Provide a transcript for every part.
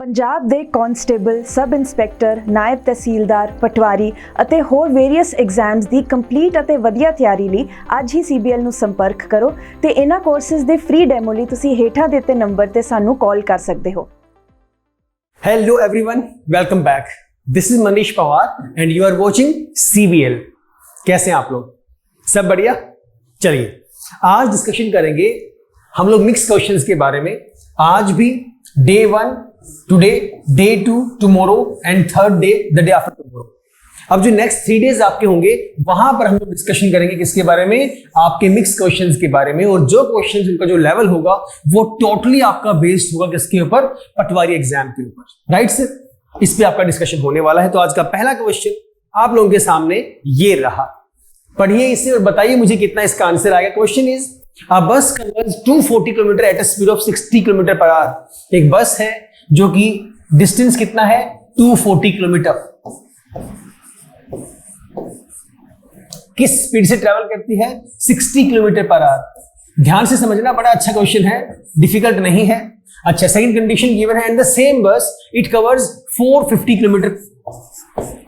ਪੰਜਾਬ ਦੇ constable, sub inspector, ਨਾਇਬ ਤਹਿਸੀਲਦਾਰ, ਪਟਵਾਰੀ ਅਤੇ ਹੋਰ ਵੇਰੀਅਸ ਐਗਜ਼ਾਮਸ ਦੀ ਕੰਪਲੀਟ ਅਤੇ ਵਧੀਆ ਤਿਆਰੀ ਲਈ ਅੱਜ ਹੀ CBL ਨੂੰ ਸੰਪਰਕ ਕਰੋ ਤੇ ਇਹਨਾਂ ਕੋਰਸਿਸ ਦੇ ਫ੍ਰੀ ਡੈਮੋ ਲਈ ਤੁਸੀਂ ਹੇਠਾਂ ਦਿੱਤੇ ਨੰਬਰ ਤੇ ਸਾਨੂੰ ਕਾਲ ਕਰ ਸਕਦੇ ਹੋ। Hello everyone, welcome back. This is Manish Pawar and you are watching CBL. कैसे हैं आप लोग? सब बढ़िया? चलिए आज डिस्कशन करेंगे हम लोग मिक्स क्वेश्चंस के बारे में। आज भी day 1 today, day 2 tomorrow and third day the day after tomorrow. अब जो नेक्स्ट 3 डेज आपके होंगे वहां पर हम लोग डिस्कशन करेंगे किसके बारे में? आपके मिक्स क्वेश्चंस के बारे में। और जो क्वेश्चंस उनका जो लेवल होगा वो टोटली आपका बेस्ड होगा किसके ऊपर? पटवारी एग्जाम के ऊपर। राइट सर, इस पे आपका डिस्कशन होने वाला है। तो आज का पहला क्वेश्चन आप लोगों के सामने ये रहा, पढ़िए इसे और बताइए मुझे कितना इसका आंसर आएगा। क्वेश्चन इज अ बस covers 240 kilometre eight a speed of 60 kilometre per our. एक बस है जो कि डिस्टेंस कितना है? 240 किलोमीटर। किस स्पीड से ट्रेवल करती है? 60 किलोमीटर पर आवर। ध्यान से समझना, बड़ा अच्छा क्वेश्चन है, डिफिकल्ट नहीं है। अच्छा, सेकंड कंडीशन गिवन है, एंड द सेम बस इट कवर्स 450 किलोमीटर।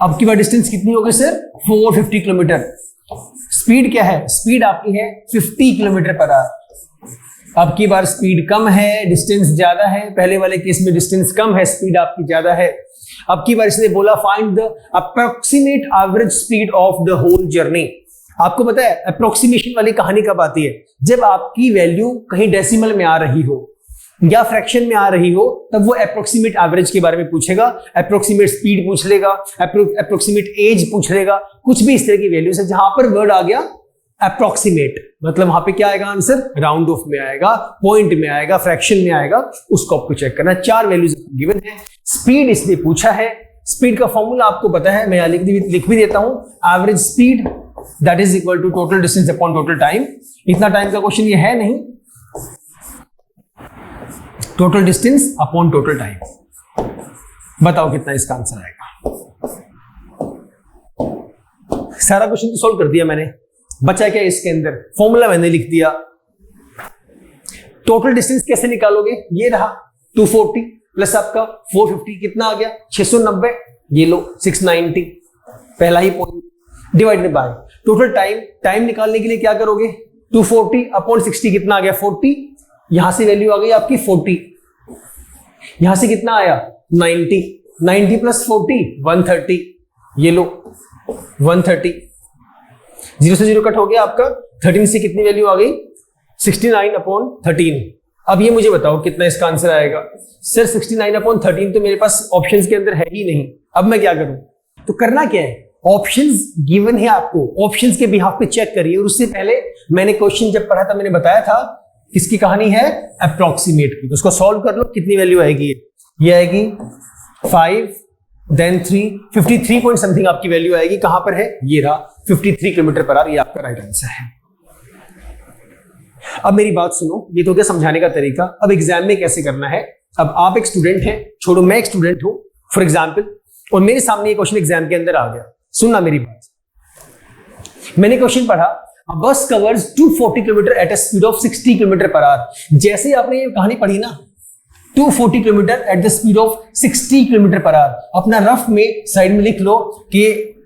अब की बार डिस्टेंस कितनी होगी सर? 450 किलोमीटर। स्पीड क्या है? स्पीड आपकी है 50 किलोमीटर पर आवर। अब की बार स्पीड कम है, डिस्टेंस ज्यादा है। पहले वाले केस में डिस्टेंस कम है, स्पीड आपकी ज्यादा है। अब की बार इसने बोला find the approximate average speed of the whole journey. आपको पता है अप्रोक्सीमेशन वाली कहानी कब आती है? जब आपकी वैल्यू कहीं डेसिमल में आ रही हो या फ्रैक्शन में आ रही हो, तब वो अप्रोक्सीमेट एवरेज के बारे में पूछेगा। अप्रोक्सीमेट स्पीड पूछ लेगा, अप्रोक्सीमेट एज पूछ लेगा, कुछ भी इस तरह की वैल्यू से जहां पर वर्ड आ गया अप्रोक्सीमेट, मतलब वहां पे क्या आएगा आंसर? राउंड ऑफ में आएगा, पॉइंट में आएगा, फ्रैक्शन में आएगा। उसको आपको चेक करना। 4 वैल्यूज गिवन है। स्पीड इसने पूछा है। स्पीड का फॉर्मूला आपको पता है, मैं लिख भी देता हूं। Average speed that is equal to total distance upon total time. इतना टाइम का क्वेश्चन ये है नहीं, total distance upon total time. बताओ कितना इसका आंसर आएगा। सारा क्वेश्चन तो सोल्व कर दिया मैंने, बचा क्या इसके अंदर? फॉर्मूला मैंने लिख दिया। टोटल डिस्टेंस कैसे निकालोगे? ये रहा 240 प्लस आपका 450, कितना आ गया? 690। ये लो 690, पहला ही point, divided by total time. Time निकालने के लिए क्या करोगे? 240 अपॉन 60, कितना आ गया? 40। यहां से वैल्यू आ गई आपकी 40। यहां से कितना आया? 90। 90 प्लस 40 130। ये लो 130। 0 से 0 कट हो गया आपका। 13 से कितनी वैल्यू आ गई? 69 अपॉन 13। अब ये मुझे बताओ कितना इसका आंसर आएगा। सर 69 अपॉन 13 तो मेरे पास ऑप्शंस के अंदर है ही नहीं। अब मैं क्या करूं? तो करना क्या है, ऑप्शंस गिवन है आपको, ऑप्शंस के बिहाफ पे चेक करिए। और उससे पहले मैंने क्वेश्चन जब पढ़ा था मैंने बताया था किसकी कहानी है? अप्रोक्सीमेट की। तो उसको सॉल्व कर लो, कितनी वैल्यू आएगी? ये आएगी 5 देन 3, 53 पॉइंट समथिंग आपकी वैल्यू आएगी। कहां पर है? ये रहा 53 किलोमीटर पर आवर। ये आपका राइट आंसर है। अब मेरी बात सुनो, ये तो क्या समझाने का तरीका। अब एग्जाम में कैसे करना है? अब आप एक स्टूडेंट हैं, छोड़ो मैं एक स्टूडेंट हूं फॉर एग्जाम्पल, और मेरे सामने ये क्वेश्चन एग्जाम के अंदर आ गया। सुनना मेरी बात। मैंने क्वेश्चन पढ़ा, A bus covers 240 kilometre eight a speed of 60 kilometre per our. जैसे आपने ये कहानी पढ़ी ना, 240 kilometre at the speed of 60 kilometre per our, अपना रफ में साइड में लिख लो कि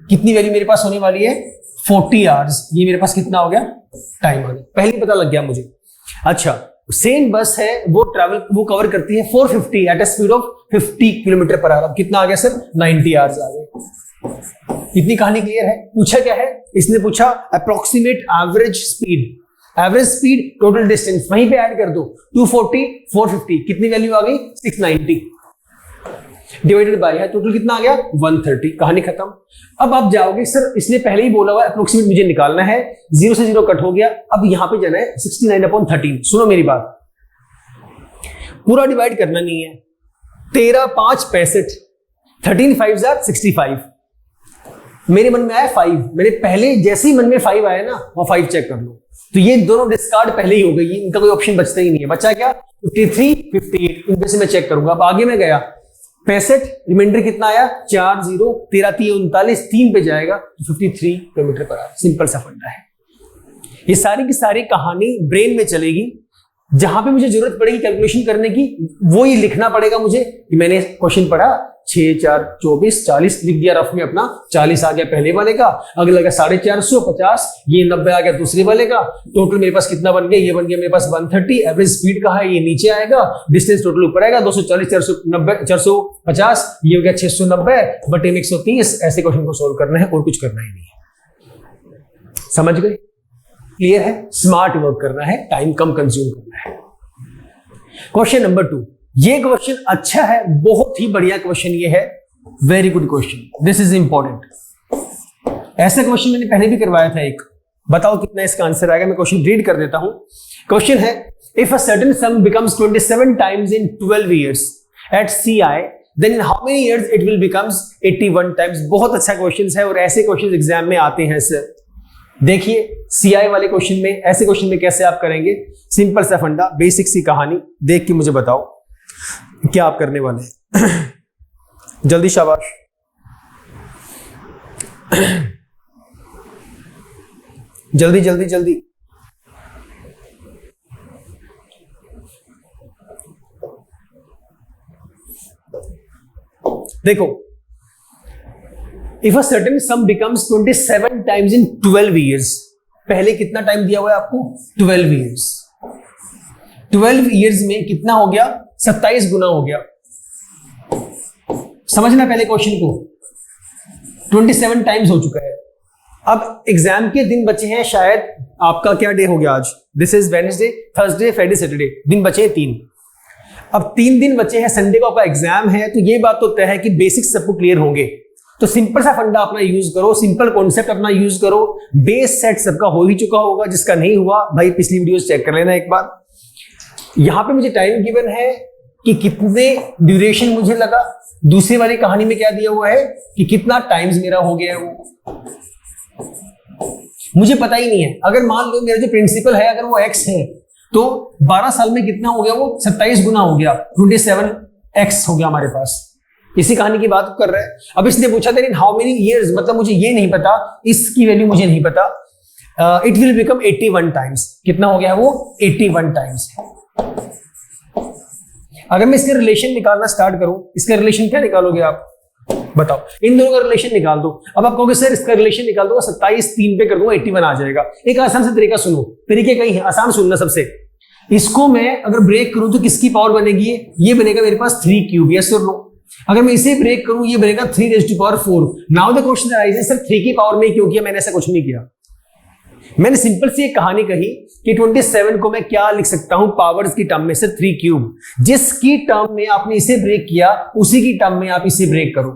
कितनी वैल्यू मेरे पास होने वाली है? 40 आवर्स। ये मेरे पास कितना हो गया? टाइम आ गया, पहले पता लग गया मुझे। अच्छा, सेम बस है, वो कवर करती है 450 eight a speed of 50 kilometre per our. अब कितना आ गया सर? 90 आवर्स आ गए। इतनी कहानी क्लियर है। पूछा क्या है? इसने पूछा approximate average speed. Average speed total distance वहीं पे ऐड कर दो, 240 450, कितनी वैल्यू आ गई? 690 डिवाइडेड बाय टोटल कितना आ गया? 130। कहानी खत्म। अब आप जाओगे सर इसने पहले ही बोला हुआ अप्रोक्सीमेट मुझे निकालना है, 0 से 0 कट हो गया। अब यहां पे जाना है 69 अपॉन 13। सुनो मेरी बात, पूरा डिवाइड करना नहीं है। 13 5 65, 13 5 65। मेरे मन में आया 5, मैंने पहले जैसे ही मन में 5 आया ना, वो 5 चेक कर लो। तो ये दोनों डिस्कार्ड पहले ही हो गई, इनका कोई ऑप्शन बचता ही नहीं है। बचा क्या? 53 58, इनमें से मैं चेक करूंगा। अब आगे मैं गया 65, रिमाइंडर कितना आया? 4 0, 13 3 39, 3 पे जाएगा तो 53 किलोमीटर पर आवर। सिंपल सा फंडा है। ये सारी की सारी कहानी ब्रेन में चलेगी, जहां पे मुझे जरूरत पड़ेगी कैलकुलेशन करने की वो ये लिखना पड़ेगा मुझे कि मैंने क्वेश्चन पढ़ा 6 4 24 40 लिख दिया रफ में अपना, 40 आ गया पहले वाले का, अगला का 450 50, ये 90 आ गया दूसरे वाले का, टोटल मेरे पास कितना बन गया, ये बन गया मेरे पास 130, एवरेज स्पीड कहाँ है ये नीचे आएगा, डिस्टेंस टोटल ऊपर आएगा 240 490 450, ये हो गया 690 बटे 130। ऐसे क्वेश्चन को सोल्व करना है और कुछ करना ही नहीं है। समझ गए? क्लियर है? स्मार्ट वर्क करना है, टाइम कम कंज्यूम करना है। क्वेश्चन नंबर 2, ये क्वेश्चन अच्छा है, बहुत ही बढ़िया क्वेश्चन ये है, very good question, this is important. ऐसा क्वेश्चन मैंने पहले भी करवाया था एक, बताओ कितना इसका आंसर आएगा। मैं क्वेश्चन रीड कर देता हूं। क्वेश्चन है, if a certain sum becomes 27 times in 12 years at CI, then in how many years it will becomes 81 times. बहुत अच्छा क्वेश्चन है और ऐसे क्वेश्चन एग्जाम में आते हैं सर। देखिए CI वाले क्वेश्चन में, ऐसे क्वेश्चन में कैसे आप करेंगे, सिंपल सा फंडा, बेसिक सी कहानी देख के मुझे बताओ क्या आप करने वाले हैं। जल्दी, शाबाश। जल्दी जल्दी जल्दी। देखो, if a certain sum becomes 27 times in 12 years, पहले कितना टाइम दिया हुआ है आपको, 12 years। 12 years में कितना हो गया, 27 गुना हो गया। समझना पहले क्वेश्चन को, 27 टाइम्स हो चुका है। अब एग्जाम के दिन बचे हैं, शायद आपका क्या डे हो गया आज, this is Wednesday, Thursday, Friday, Saturday, दिन बचे हैं 3। अब 3 दिन बचे हैं, संडे को आपका एग्जाम है, तो ये बात तो तय है कि बेसिक्स सबको क्लियर होंगे। तो सिंपल सा फंडा अपना यूज करो, सिंपल कॉन्सेप्ट अपना यूज करो। बेस सेट सबका हो ही चुका होगा, जिसका नहीं हुआ भाई पिछली वीडियोस चेक कर लेना एक बार। यहां पे मुझे टाइम गिवन है कि कितने ड्यूरेशन मुझे लगा, दूसरी वाली कहानी में क्या दिया हुआ है कि कितना टाइम्स मेरा हो गया है, वो मुझे पता ही नहीं है। अगर मान लो मेरा जो प्रिंसिपल है अगर वो x है, तो 12 साल में कितना हो गया, वो 27 गुना हो गया, 27x हो गया हमारे पास। इसी कहानी की बात कर रहे हैं। अब इसने पूछा था इन हाउ मेनी इयर्स, मतलब मुझे ये नहीं पता, इसकी वैल्यू मुझे नहीं पता। इट विल बिकम 81 टाइम्स, कितना हो गया वो 81 टाइम्स। अगर मैं इसके रिलेशन निकालना स्टार्ट करूं, इसका रिलेशन क्या निकालोगे आप बताओ, इन दोनों का रिलेशन निकाल दो। अब आप कहोगे सर इसका रिलेशन निकाल दो, 27 3 पे कर दूंगा 81 आ जाएगा। एक आसान सा तरीका सुनो, तरीके कई है, आसान सुनना सबसे। इसको मैं अगर ब्रेक करूं तो किसकी पावर बनेगी, ये बनेगा मेरे पास 3 क्यूब, यस और नो। अगर मैं इसे ब्रेक करूं ये बनेगा 3 raised to power 4। Now the question arises, sir 3 की पावर में क्यों किया, मैंने ऐसा कुछ नहीं किया। मैंने सिंपल सी एक कहानी कही कि 27 को मैं क्या लिख सकता हूं पावर्स की टर्म में, सर 3 क्यूब। जिसकी टर्म में आपने इसे ब्रेक किया उसी की टर्म में आप इसे ब्रेक करो,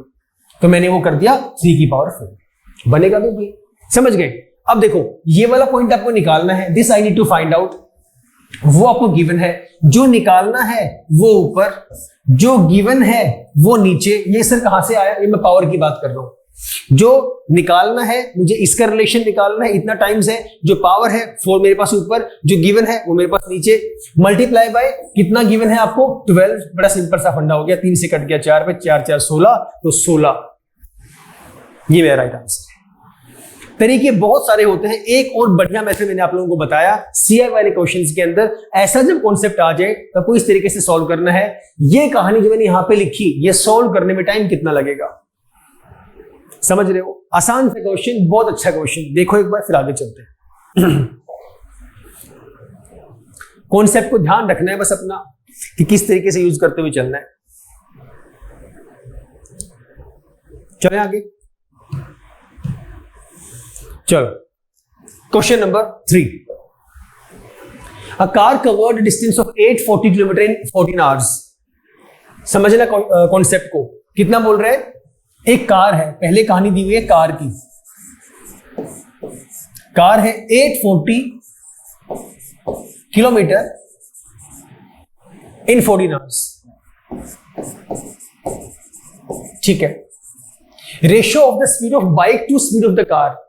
तो मैंने वो कर दिया 3 की पावर 4 बनेगा। तो भाई समझ गए। अब देखो ये वाला पॉइंट आपको निकालना है, this I need to find out. वो आपको गिवन है, जो निकालना है वो ऊपर, जो गिवन है वो नीचे। ये सर कहां से आया, ये मैं पावर की बात कर रहा हूं। जो निकालना है मुझे इसका रिलेशन निकालना है, इतना टाइम्स है, जो पावर है 4 मेरे पास ऊपर, जो गिवन है वो मेरे पास नीचे, मल्टीप्लाई बाय कितना गिवन है आपको 12। बड़ा सिंपल सा फंडा हो गया, 3 से कट गया 4 पे, 4 4 16, तो 16 ये मेरा राइट आंसर है। तरीके बहुत सारे होते हैं, एक और बढ़िया मेथड मैंने आप लोगों को बताया सीआई वाले क्वेश्चंस के अंदर। ऐसा जब कॉन्सेप्ट आ जाए तो आपको इस तरीके से सॉल्व करना है। ये कहानी जो मैंने यहां पे लिखी, ये सॉल्व करने में टाइम कितना लगेगा, समझ रहे हो। आसान सा क्वेश्चन, बहुत अच्छा क्वेश्चन, देखो एक बार फिर आगे चलते हैं। कॉन्सेप्ट को ध्यान रखना है बस अपना कि किस तरीके से यूज करते हुए चलना है। चले आगे, चलो question number 3। A car covered distance of 840 kilometre in 14 hours. समझना कॉन्सेप्ट को, कितना बोल रहे हैं, एक कार है, पहले कहानी दी हुई है कार की, कार है 840 किलोमीटर इन 14 आवर्स, ठीक है। Ratio of the speed of bike to speed of the car.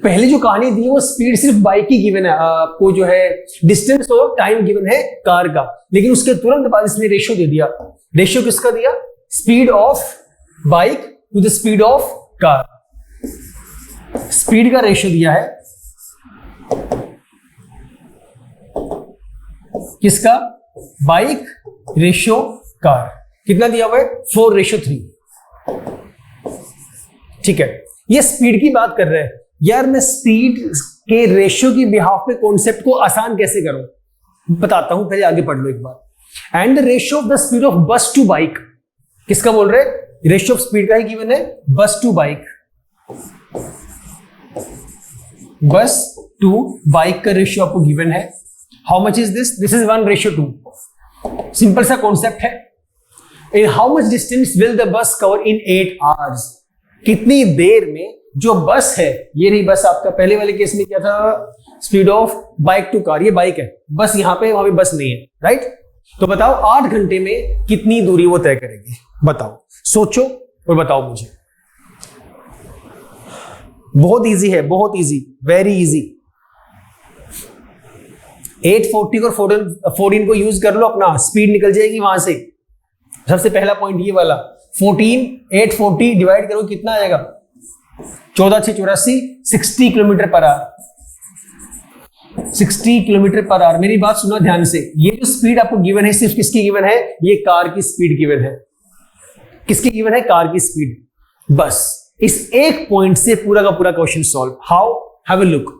पहले जो कहानी दी वो स्पीड सिर्फ बाइक की गिवन है, आपको जो है डिस्टेंस और टाइम गिवन है कार का, लेकिन उसके तुरंत बाद इसने रेशियो दे दिया। रेशियो किसका दिया, speed of bike to the speed of car, speed का रेशियो दिया है किसका? Bike ratio car. कितना दिया हुआ है? 4:3। ठीक है, ये स्पीड की बात कर रहे हैं यार। मैं स्पीड के रेशियो की बिहाफ पे कॉन्सेप्ट को आसान कैसे करूं, बताता हूं, पहले आगे पढ़ लो एक बार। And the ratio of the speed of bus to bike, किसका बोल रहे हैं? रेशियो ऑफ स्पीड का ही गिवन है, बस टू बाइक। बस टू बाइक का रेशियो आपको गिवन है। How much is this? This is 1:2। Simple सा कॉन्सेप्ट है। In how much distance will the bus cover in 8 hours? कितनी देर में जो बस है, ये रही बस आपका, पहले वाले केस में क्या था? Speed of bike to car, ये बाइक है, बस यहां पे, वहां पे बस नहीं है, राइट? तो बताओ 8 घंटे में कितनी दूरी वो तय करेगी? बताओ, सोचो और बताओ मुझे। बहुत इजी है, बहुत इजी, वेरी इजी। 840 और 14 को यूज कर लो, अपना स्पीड निकल जाएगी वहां से। सबसे पहला पॉइंट ये वाला, 14 840 डिवाइड करो, कितना आएगा? 14×6 = 60 kilometre per our. 60 kilometre per our. मेरी बात सुनो ध्यान से, ये जो स्पीड आपको गिवन है, सिर्फ किसकी गिवन है? ये कार की स्पीड गिवन है। किसकी गिवन है? कार की स्पीड। बस इस एक पॉइंट से पूरा का पूरा question solve. How? Have a look.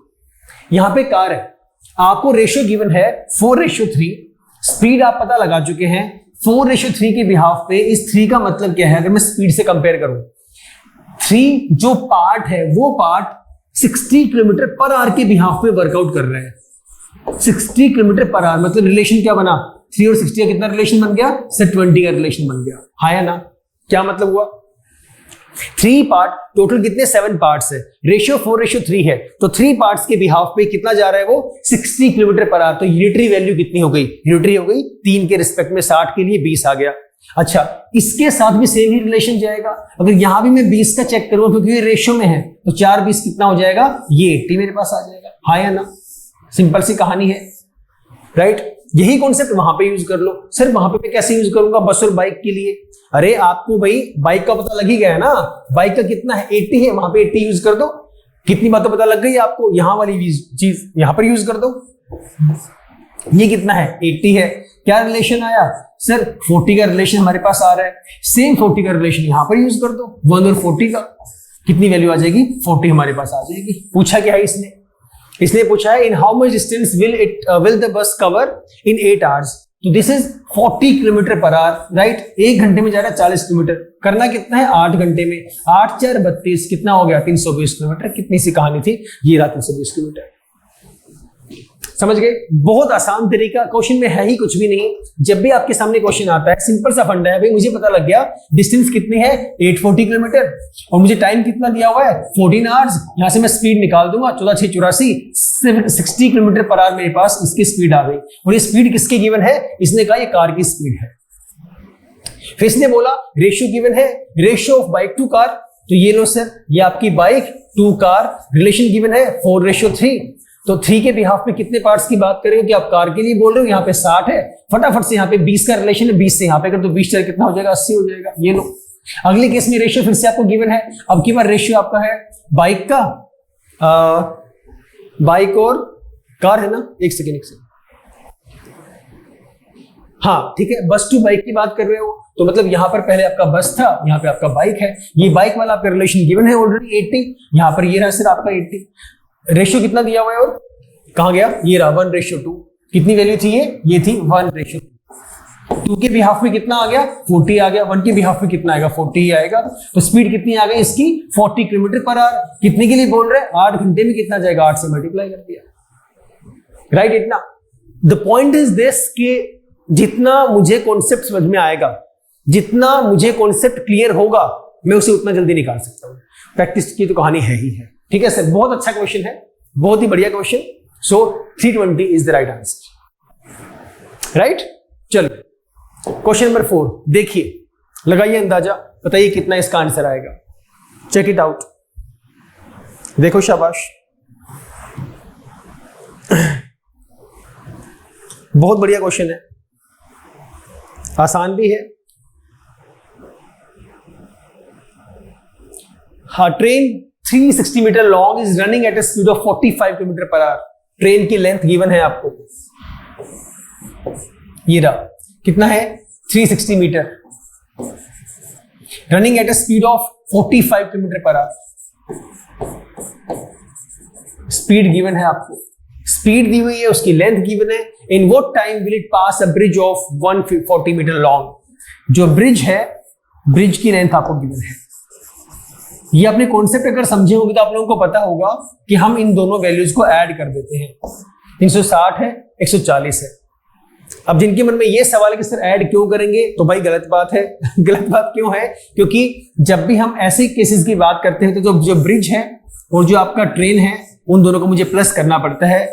यहां पे कार है, आपको रेशियो गिवन है 4:3। स्पीड आप पता लगा चुके हैं 4:3 के बिहाफ पे। इस 3 का मतलब क्या है अगर मैं स्पीड से कंपेयर करूं? 3 जो पार्ट है वो पार्ट 60 किलोमीटर पर आवर के बिहाफ पे वर्कआउट कर रहे हैं। 60 किलोमीटर पर आवर मतलब रिलेशन क्या बना? 3 और 60 का कितना रिलेशन बन गया? 20 का रिलेशन बन गया। हाँ या ना? क्या मतलब हुआ? 3 पार्ट, टोटल कितने? 7 पार्ट्स है, रेशियो 4:3 है, तो 3 पार्ट्स के बिहाफ पे कितना जा रहा है वो? 60 किलोमीटर पर आवर। तो यूनिटरी वैल्यू कितनी हो गई? यूनिटरी हो गई 3 के रिस्पेक्ट में, 60 के लिए 20 आ गया। अच्छा, इसके साथ भी सेम ही रिलेशन जाएगा। अगर यहां भी मैं 20 का चेक करूं, क्योंकि ये रेशियो में है, तो 4 20 कितना हो जाएगा? ये 80 मेरे पास आ जाएगा। हाँ या ना? सिंपल सी कहानी है, राइट? यही कॉन्सेप्ट वहां पे यूज कर लो। सर वहां पे मैं कैसे यूज करूंगा बस और बाइक के लिए? अरे आपको भाई बाइक का पता लग ही गया है ना, बाइक का कितना है? 80 है, वहां पे 80 यूज कर दो। कितनी बातें पता लग गई आपको? यहां वाली चीज यहां पर यूज कर दो। ये कितना है? 80 है। क्या रिलेशन आया? सर 40 का रिलेशन हमारे पास आ रहा है, सेम 40 का रिलेशन यहां पर यूज कर दो। 1 और 40 का कितनी वैल्यू आ जाएगी? 40 हमारे पास आ जाएगी। पूछा क्या है इसने? इसने पूछा है in how much distance will the bus cover in 8 hours? तो this is 40 kilometre per hour, right? 1 घंटे में जा रहा है 40 किलोमीटर। करना कितना है? 8 घंटे में। 8 4 32, कितना हो गया? 320 किलोमीटर। कितनी सी कहानी थी? ये रहा 320 किलोमीटर। समझ गए? बहुत आसान तरीका, क्वेश्चन में है ही कुछ भी नहीं। जब भी आपके सामने क्वेश्चन आता है, सिंपल सा फंडा है भाई, मुझे पता लग गया डिस्टेंस कितनी है? 840 किलोमीटर, और मुझे टाइम कितना दिया हुआ है? 14 आवर्स। यहां से मैं स्पीड निकाल दूंगा, 14×6 = 60 किलोमीटर पर आवर मेरे पास इसकी स्पीड आ गई। और ये स्पीड किसकी गिवन है? इसने कहा ये कार की स्पीड है। फिर इसने बोला रेशियो गिवन है, ratio of bike to car. तो ये लो सर, ये आपकी bike to car, relation given है 4:3। तो 3 के बिहाफ पे कितने पार्ट्स की बात करेंगे? कि आप कार के लिए बोल रहे हो, यहाँ पे 60 है, फटाफट से यहाँ पे 20 का रिलेशन है, 20 से यहाँ पे कर तो 20 चल कितना हो जाएगा? 80 हो जाएगा। ये लो, अगले केस में रेशियो फिर से आपको गिवन है। अब की बार रेशियो आपका है बाइक का, बाइक और कार है ना? एक सेकेंड। हाँ ठीक है, बस टू बाइक की बात कर रहे हो, तो मतलब यहां पर पहले आपका बस था, यहाँ पे आपका बाइक है। ये बाइक वाला आपका रिलेशन गिवन है ऑलरेडी 80, यहाँ पर ये रहा सर आपका 80। रेशियो कितना दिया हुआ है और कहां गया? ये रहा 1:2। कितनी वैल्यू थी ये थी 1:2। 2 के बिहाफ में कितना आ गया? 40 आ गया। 1 के बिहाफ में कितना आएगा? 40 ही आएगा। तो स्पीड कितनी आ गई इसकी? 40 किलोमीटर पर आवर। कितने के लिए बोल रहे हैं? 8 घंटे में कितना जाएगा? 8 से मल्टीप्लाई कर दिया, राइट? इतना। द पॉइंट इज दिस कि जितना मुझे कॉन्सेप्ट समझ में आएगा, जितना मुझे कॉन्सेप्ट क्लियर होगा, मैं उसे उतना जल्दी निकाल सकता हूं। प्रैक्टिस की तो कहानी है ही है। ठीक है सर, बहुत अच्छा क्वेश्चन है, बहुत ही बढ़िया question. So 320 is the right answer, right? चलो क्वेश्चन नंबर 4 देखिए, लगाइए अंदाजा, बताइए कितना इसका आंसर आएगा। चेक इट आउट, देखो शाबाश, बहुत बढ़िया क्वेश्चन है, आसान भी है। हाँ, train 360 metre long is running at a speed of 45 kilometre per hour. Train की लेंथ गिवन है आपको, ये रहा, कितना है 360 metre, running at a speed of 45 kilometre per hour. Speed given है आपको, स्पीड दी हुई है, उसकी लेंथ गिवन है। In what time will it pass a bridge of 140 metre long. जो ब्रिज है, ब्रिज की लेंथ आपको गिवन है। ये अपने कॉन्सेप्ट अगर समझे होंगे तो आप लोगों को पता होगा कि हम इन दोनों वैल्यूज को ऐड कर देते हैं। 360 है, 140 है। अब जिनके मन में ये सवाल है कि सर ऐड क्यों करेंगे, तो भाई गलत बात है। गलत बात क्यों है? क्योंकि जब भी हम ऐसे केसेस की बात करते हैं तो जो ब्रिज है और जो आपका ट्रेन है, उन दोनों को मुझे प्लस करना पड़ता है।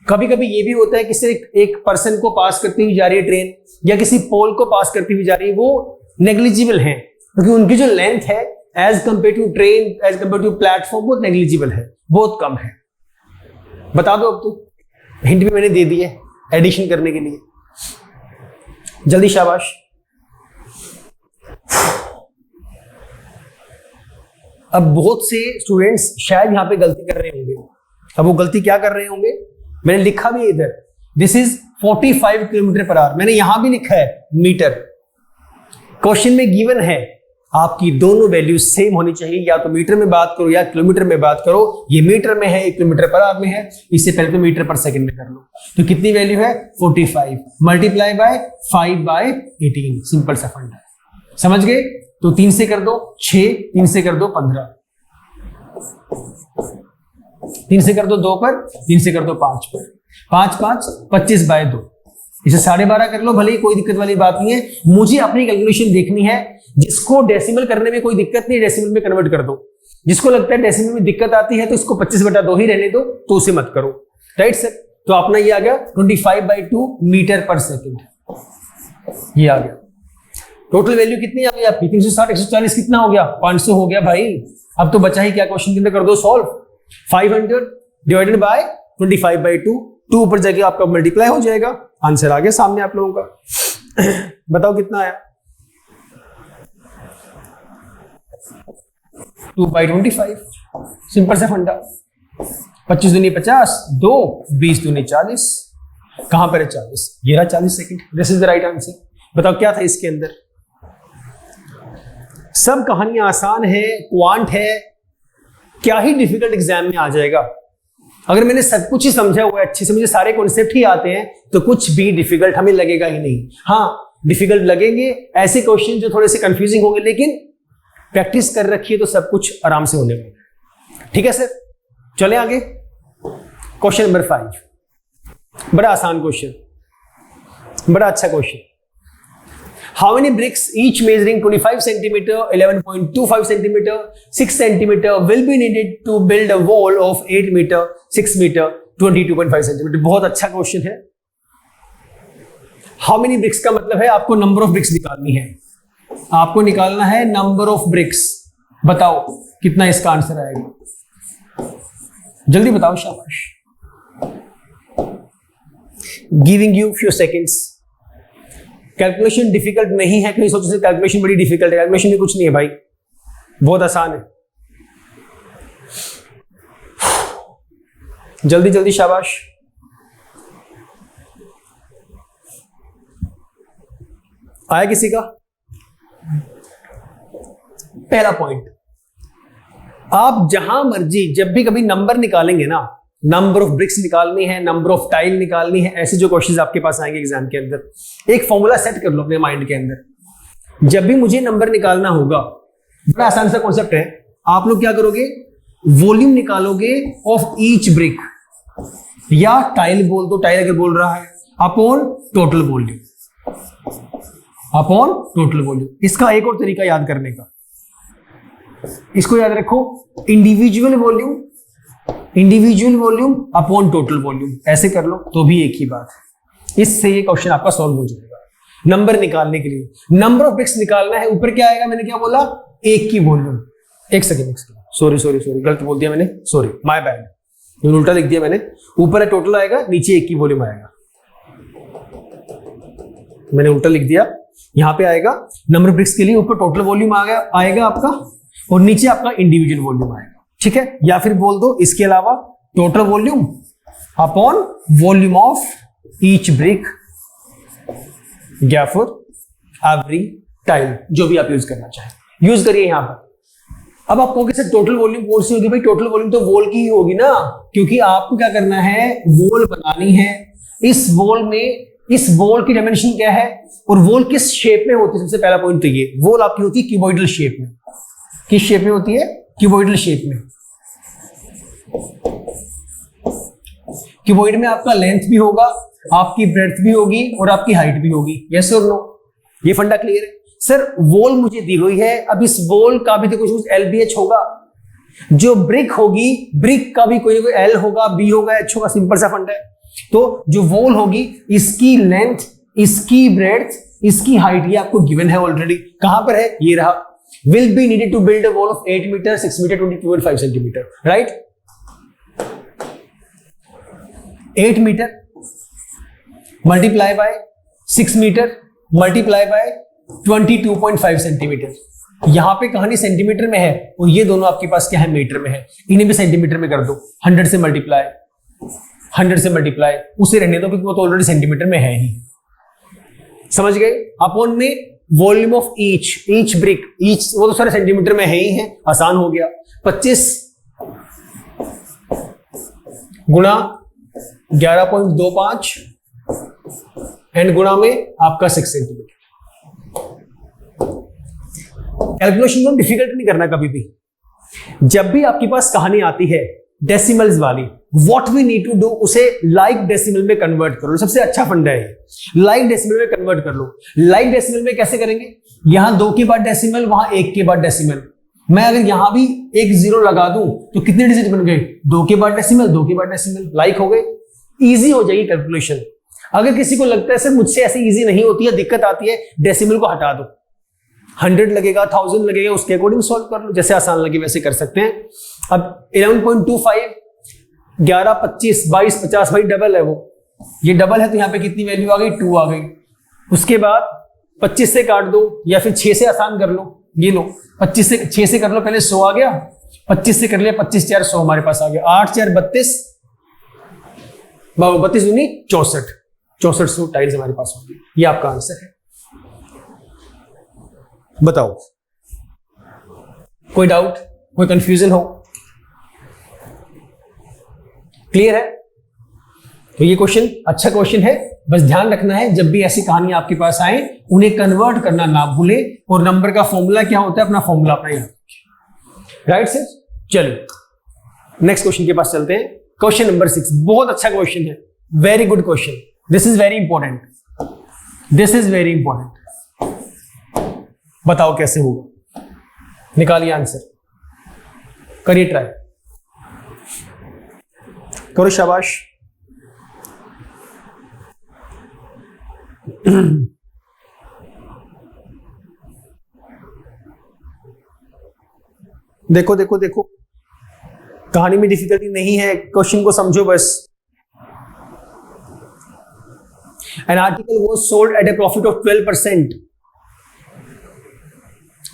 कभी कभी ये भी होता है कि सिर्फ एक पर्सन को पास करती हुई जा रही है ट्रेन, या किसी पोल को पास करती हुई जा रही है, वो नेग्लिजिबल है क्योंकि उनकी जो लेंथ है as compare to train, as compare to platform, बहुत नेग्लिजिबल है, बहुत कम है। बता दो, अब तो हिंट भी मैंने दे दी है एडिशन करने के लिए। जल्दी शाबाश। अब बहुत से स्टूडेंट्स शायद यहां पे गलती कर रहे होंगे। अब वो गलती क्या कर रहे होंगे? मैंने लिखा भी इधर, this is 45 kilometre per our. मैंने यहां भी लिखा है मीटर। क्वेश्चन में गिवन है आपकी दोनों वैल्यू सेम होनी चाहिए, या तो मीटर में बात करो या किलोमीटर में बात करो। ये मीटर में है, 1 किलोमीटर पर आवर में है, इससे पहले तो मीटर पर सेकंड में कर लो। तो कितनी वैल्यू है? 45 मल्टीप्लाई बाय 5/18। सिंपल सा फंडा, समझ गए? तो 3 से कर दो 6, 3 से कर दो 15, 3 से कर दो 2 पर, 3 से कर दो 5 पर, 5 5 25/2। इसे 12.5 कर लो, भले ही कोई दिक्कत वाली बात नहीं है। मुझे अपनी कैलकुलेशन देखनी है। जिसको डेसिमल करने में कोई दिक्कत नहीं, डेसिमल में कन्वर्ट कर दो। जिसको लगता है डेसिमल में दिक्कत आती है तो इसको 25/2 ही रहने दो, तो उसे मत करो। Right sir? तो अपना ये आ गया 25/2 मीटर पर सेकेंड। ये आ गया। टोटल वैल्यू कितनी आ गई आपकी? 360, 140 कितना हो गया? 500 हो गया भाई। अब तो बचा ही क्या? क्वेश्चन के अंदर कर दो सॉल्व। 500 डिवाइडेड बाय 25/2, 2 ऊपर जाके आपका मल्टीप्लाई हो जाएगा। आंसर आ गया सामने आप लोगों का। बताओ कितना आया? 2/25। सिंपल से फंडा। 25 दूनी 50, 2 20 दूनी 40। कहां पर है 40? ये रहा 40 second. This is the right answer. बताओ क्या था इसके अंदर? सब कहानियां आसान है, क्वांट है, क्या ही डिफिकल्ट एग्जाम में आ जाएगा। अगर मैंने सब कुछ ही समझा हुआ है अच्छे से, मुझे सारे कॉन्सेप्ट ही आते हैं, तो कुछ भी डिफिकल्ट हमें लगेगा ही नहीं। हाँ, डिफिकल्ट लगेंगे ऐसे क्वेश्चन जो थोड़े से कंफ्यूजिंग होंगे, लेकिन प्रैक्टिस कर रखी है तो सब कुछ आराम से होने वाला। ठीक है सर, चले आगे। क्वेश्चन नंबर 5, बड़ा आसान क्वेश्चन, बड़ा अच्छा question. How many bricks, each measuring 25 centimeter, 11.25 centimeter, 6 centimeter, will be needed to build a wall of 8 meter, 6 meter, 22.5 centimeter? बहुत अच्छा क्वेश्चन है। How many bricks का मतलब है आपको नंबर ऑफ ब्रिक्स निकालनी है। आपको निकालना है नंबर ऑफ ब्रिक्स। बताओ कितना इसका आंसर आएगा? जल्दी बताओ, शाबाश। Giving you few seconds. Calculation difficult नहीं है, कहीं सोचो से कैलकुलेशन बड़ी डिफिकल्ट है। कैलकुलेशन भी कुछ नहीं है भाई, बहुत आसान है। जल्दी जल्दी, शाबाश। आया किसी का? पहला पॉइंट, आप जहां मर्जी जब भी कभी नंबर निकालेंगे ना, नंबर ऑफ ब्रिक्स निकालनी है, नंबर ऑफ टाइल निकालनी है, ऐसे जो क्वेश्चंस आपके पास आएंगे एग्जाम के अंदर, एक फॉर्मूला सेट कर लो अपने माइंड के अंदर। जब भी मुझे नंबर निकालना होगा, बड़ा आसान सा कॉन्सेप्ट है। आप लोग क्या करोगे? वॉल्यूम निकालोगे ऑफ ईच ब्रिक, या टाइल बोल दो, टाइल अगर बोल रहा है, upon total volume, upon total volume. इसका एक और तरीका याद करने का, इसको याद रखो, individual volume, individual volume upon total volume, ऐसे कर लो तो भी एक ही बात है। इससे ये क्वेश्चन आपका सॉल्व हो जाएगा। नंबर निकालने के लिए नंबर ऑफ ब्रिक्स निकालना है, ऊपर क्या आएगा? मैंने क्या बोला? एक की वॉल्यूम। एक सेकेंड, सॉरी गलत बोल दिया मैंने, सॉरी, माय बैड, उल्टा लिख दिया मैंने। ऊपर है टोटल आएगा, नीचे एक की वॉल्यूम आएगा। मैंने उल्टा लिख दिया। यहां पे आएगा नंबर ऑफ ब्रिक्स के लिए ऊपर टोटल वॉल्यूम आएगा आपका, और नीचे आपका इंडिविजुअल वॉल्यूम आएगा। ठीक है, या फिर बोल दो इसके अलावा total volume upon volume of each brick या फिर एवरी टाइल, जो भी आप यूज करना चाहें यूज करिए यहां पर। अब आप कहोगे सर टोटल वॉल्यूम कौन सी होगी? भाई टोटल वॉल्यूम तो वॉल की ही होगी ना, क्योंकि आपको क्या करना है, वॉल बनानी है। इस वॉल में, इस वॉल की डायमेंशन क्या है और वॉल किस शेप में होती है? सबसे पहला पॉइंट तो ये, वॉल आपकी होती है क्यूबॉइडल शेप में। किस शेप में होती है? क्यूबॉइडल शेप में। क्यूबॉइड में आपका लेंथ भी होगा, आपकी ब्रेड्थ भी होगी और आपकी हाइट भी होगी। यस और नो? ये फंडा क्लियर है? सर वॉल मुझे दी हुई है, अब इस वॉल का भी तो कुछ LBH होगा। जो ब्रिक होगी, ब्रिक का भी कोई L होगा, B होगा, H होगा। सिंपल सा फंडा है। तो जो वॉल होगी, इसकी लेंथ, इसकी ब्रेड्थ, इसकी हाइट, ये आपको गिवन है ऑलरेडी। कहां पर है? ये रहा। Will be needed to build a wall of 8 metre 6 metre 22.5 centimetre, right? 8 metre multiply by 6 metre multiply by 22.5 centimetre. यहां पे कहानी सेंटीमीटर में है और ये दोनों आपके पास क्या है? मीटर में है। इन्हें भी सेंटीमीटर में कर दो। 100 से मल्टीप्लाई, 100 से मल्टीप्लाई, उसे रहने दो क्योंकि वो तो ऑलरेडी सेंटीमीटर में है ही। समझ गए? अपॉन में volume of each brick, each वो तो सारे सेंटीमीटर में है ही है, आसान हो गया। 25 गुणा 11.25 एंड गुणा में आपका 6 सेंटीमीटर। कैलकुलेशन को डिफिकल्ट नहीं करना कभी भी। जब भी आपके पास कहानी आती है डेसिमल्स वाली, what we need to do, उसे लाइक डेसिमल में कन्वर्ट करो। सबसे अच्छा फंडा है, लाइक डेसिमल में कन्वर्ट कर लो। लाइक डेसिमल में कैसे करेंगे? यहां 2 के बाद डेसिमल, वहां 1 के बाद डेसिमल। मैं अगर यहां भी एक 0 लगा दूं तो कितने डिजिट बन गए? 2 के बाद डेसिमल, 2 के बाद डेसिमल, लाइक हो गए। इजी हो जाएगी कैलकुलेशन। अगर किसी को लगता है सर मुझसे ऐसे इजी नहीं होती है, दिक्कत आती है, डेसिमल को हटा दो। 100 लगेगा, 1000 लगेगा, उसके अकॉर्डिंग सॉल्व कर लो, जैसे आसान लगे वैसे कर सकते हैं। अब 11.25 11 25 22 50, भाई डबल है वो, ये डबल है तो यहाँ पे कितनी वैल्यू आ गई? 2 आ गई। उसके बाद 25 से काट दो या फिर 6 से आसान कर लो। ये लो 25 से 6 से कर लो, पहले 100 आ गया, 25 से कर लिया, 25 4 100 हमारे पास आ गया। 8 4 32, 32 दूनी 64, 6400 टाइल्स हमारे पास होंगी। ये आपका आंसर है। बताओ, कोई डाउट, कोई कंफ्यूजन हो? क्लियर है? तो ये क्वेश्चन अच्छा क्वेश्चन है। बस ध्यान रखना है जब भी ऐसी कहानी आपके पास आए उन्हें कन्वर्ट करना ना भूले, और नंबर का फॉर्मूला क्या होता है, अपना फॉर्मूला अपना याद रखिए। Right sir? चलिए नेक्स्ट क्वेश्चन के पास चलते हैं। क्वेश्चन नंबर 6 बहुत अच्छा क्वेश्चन है, very good question. This is very important, this is very important. बताओ कैसे होगा, निकालिए आंसर, करिए ट्राई, करो, शाबाश। देखो देखो देखो, कहानी में डिफिकल्टी नहीं है, क्वेश्चन को समझो बस। An article was sold at a profit of 12%.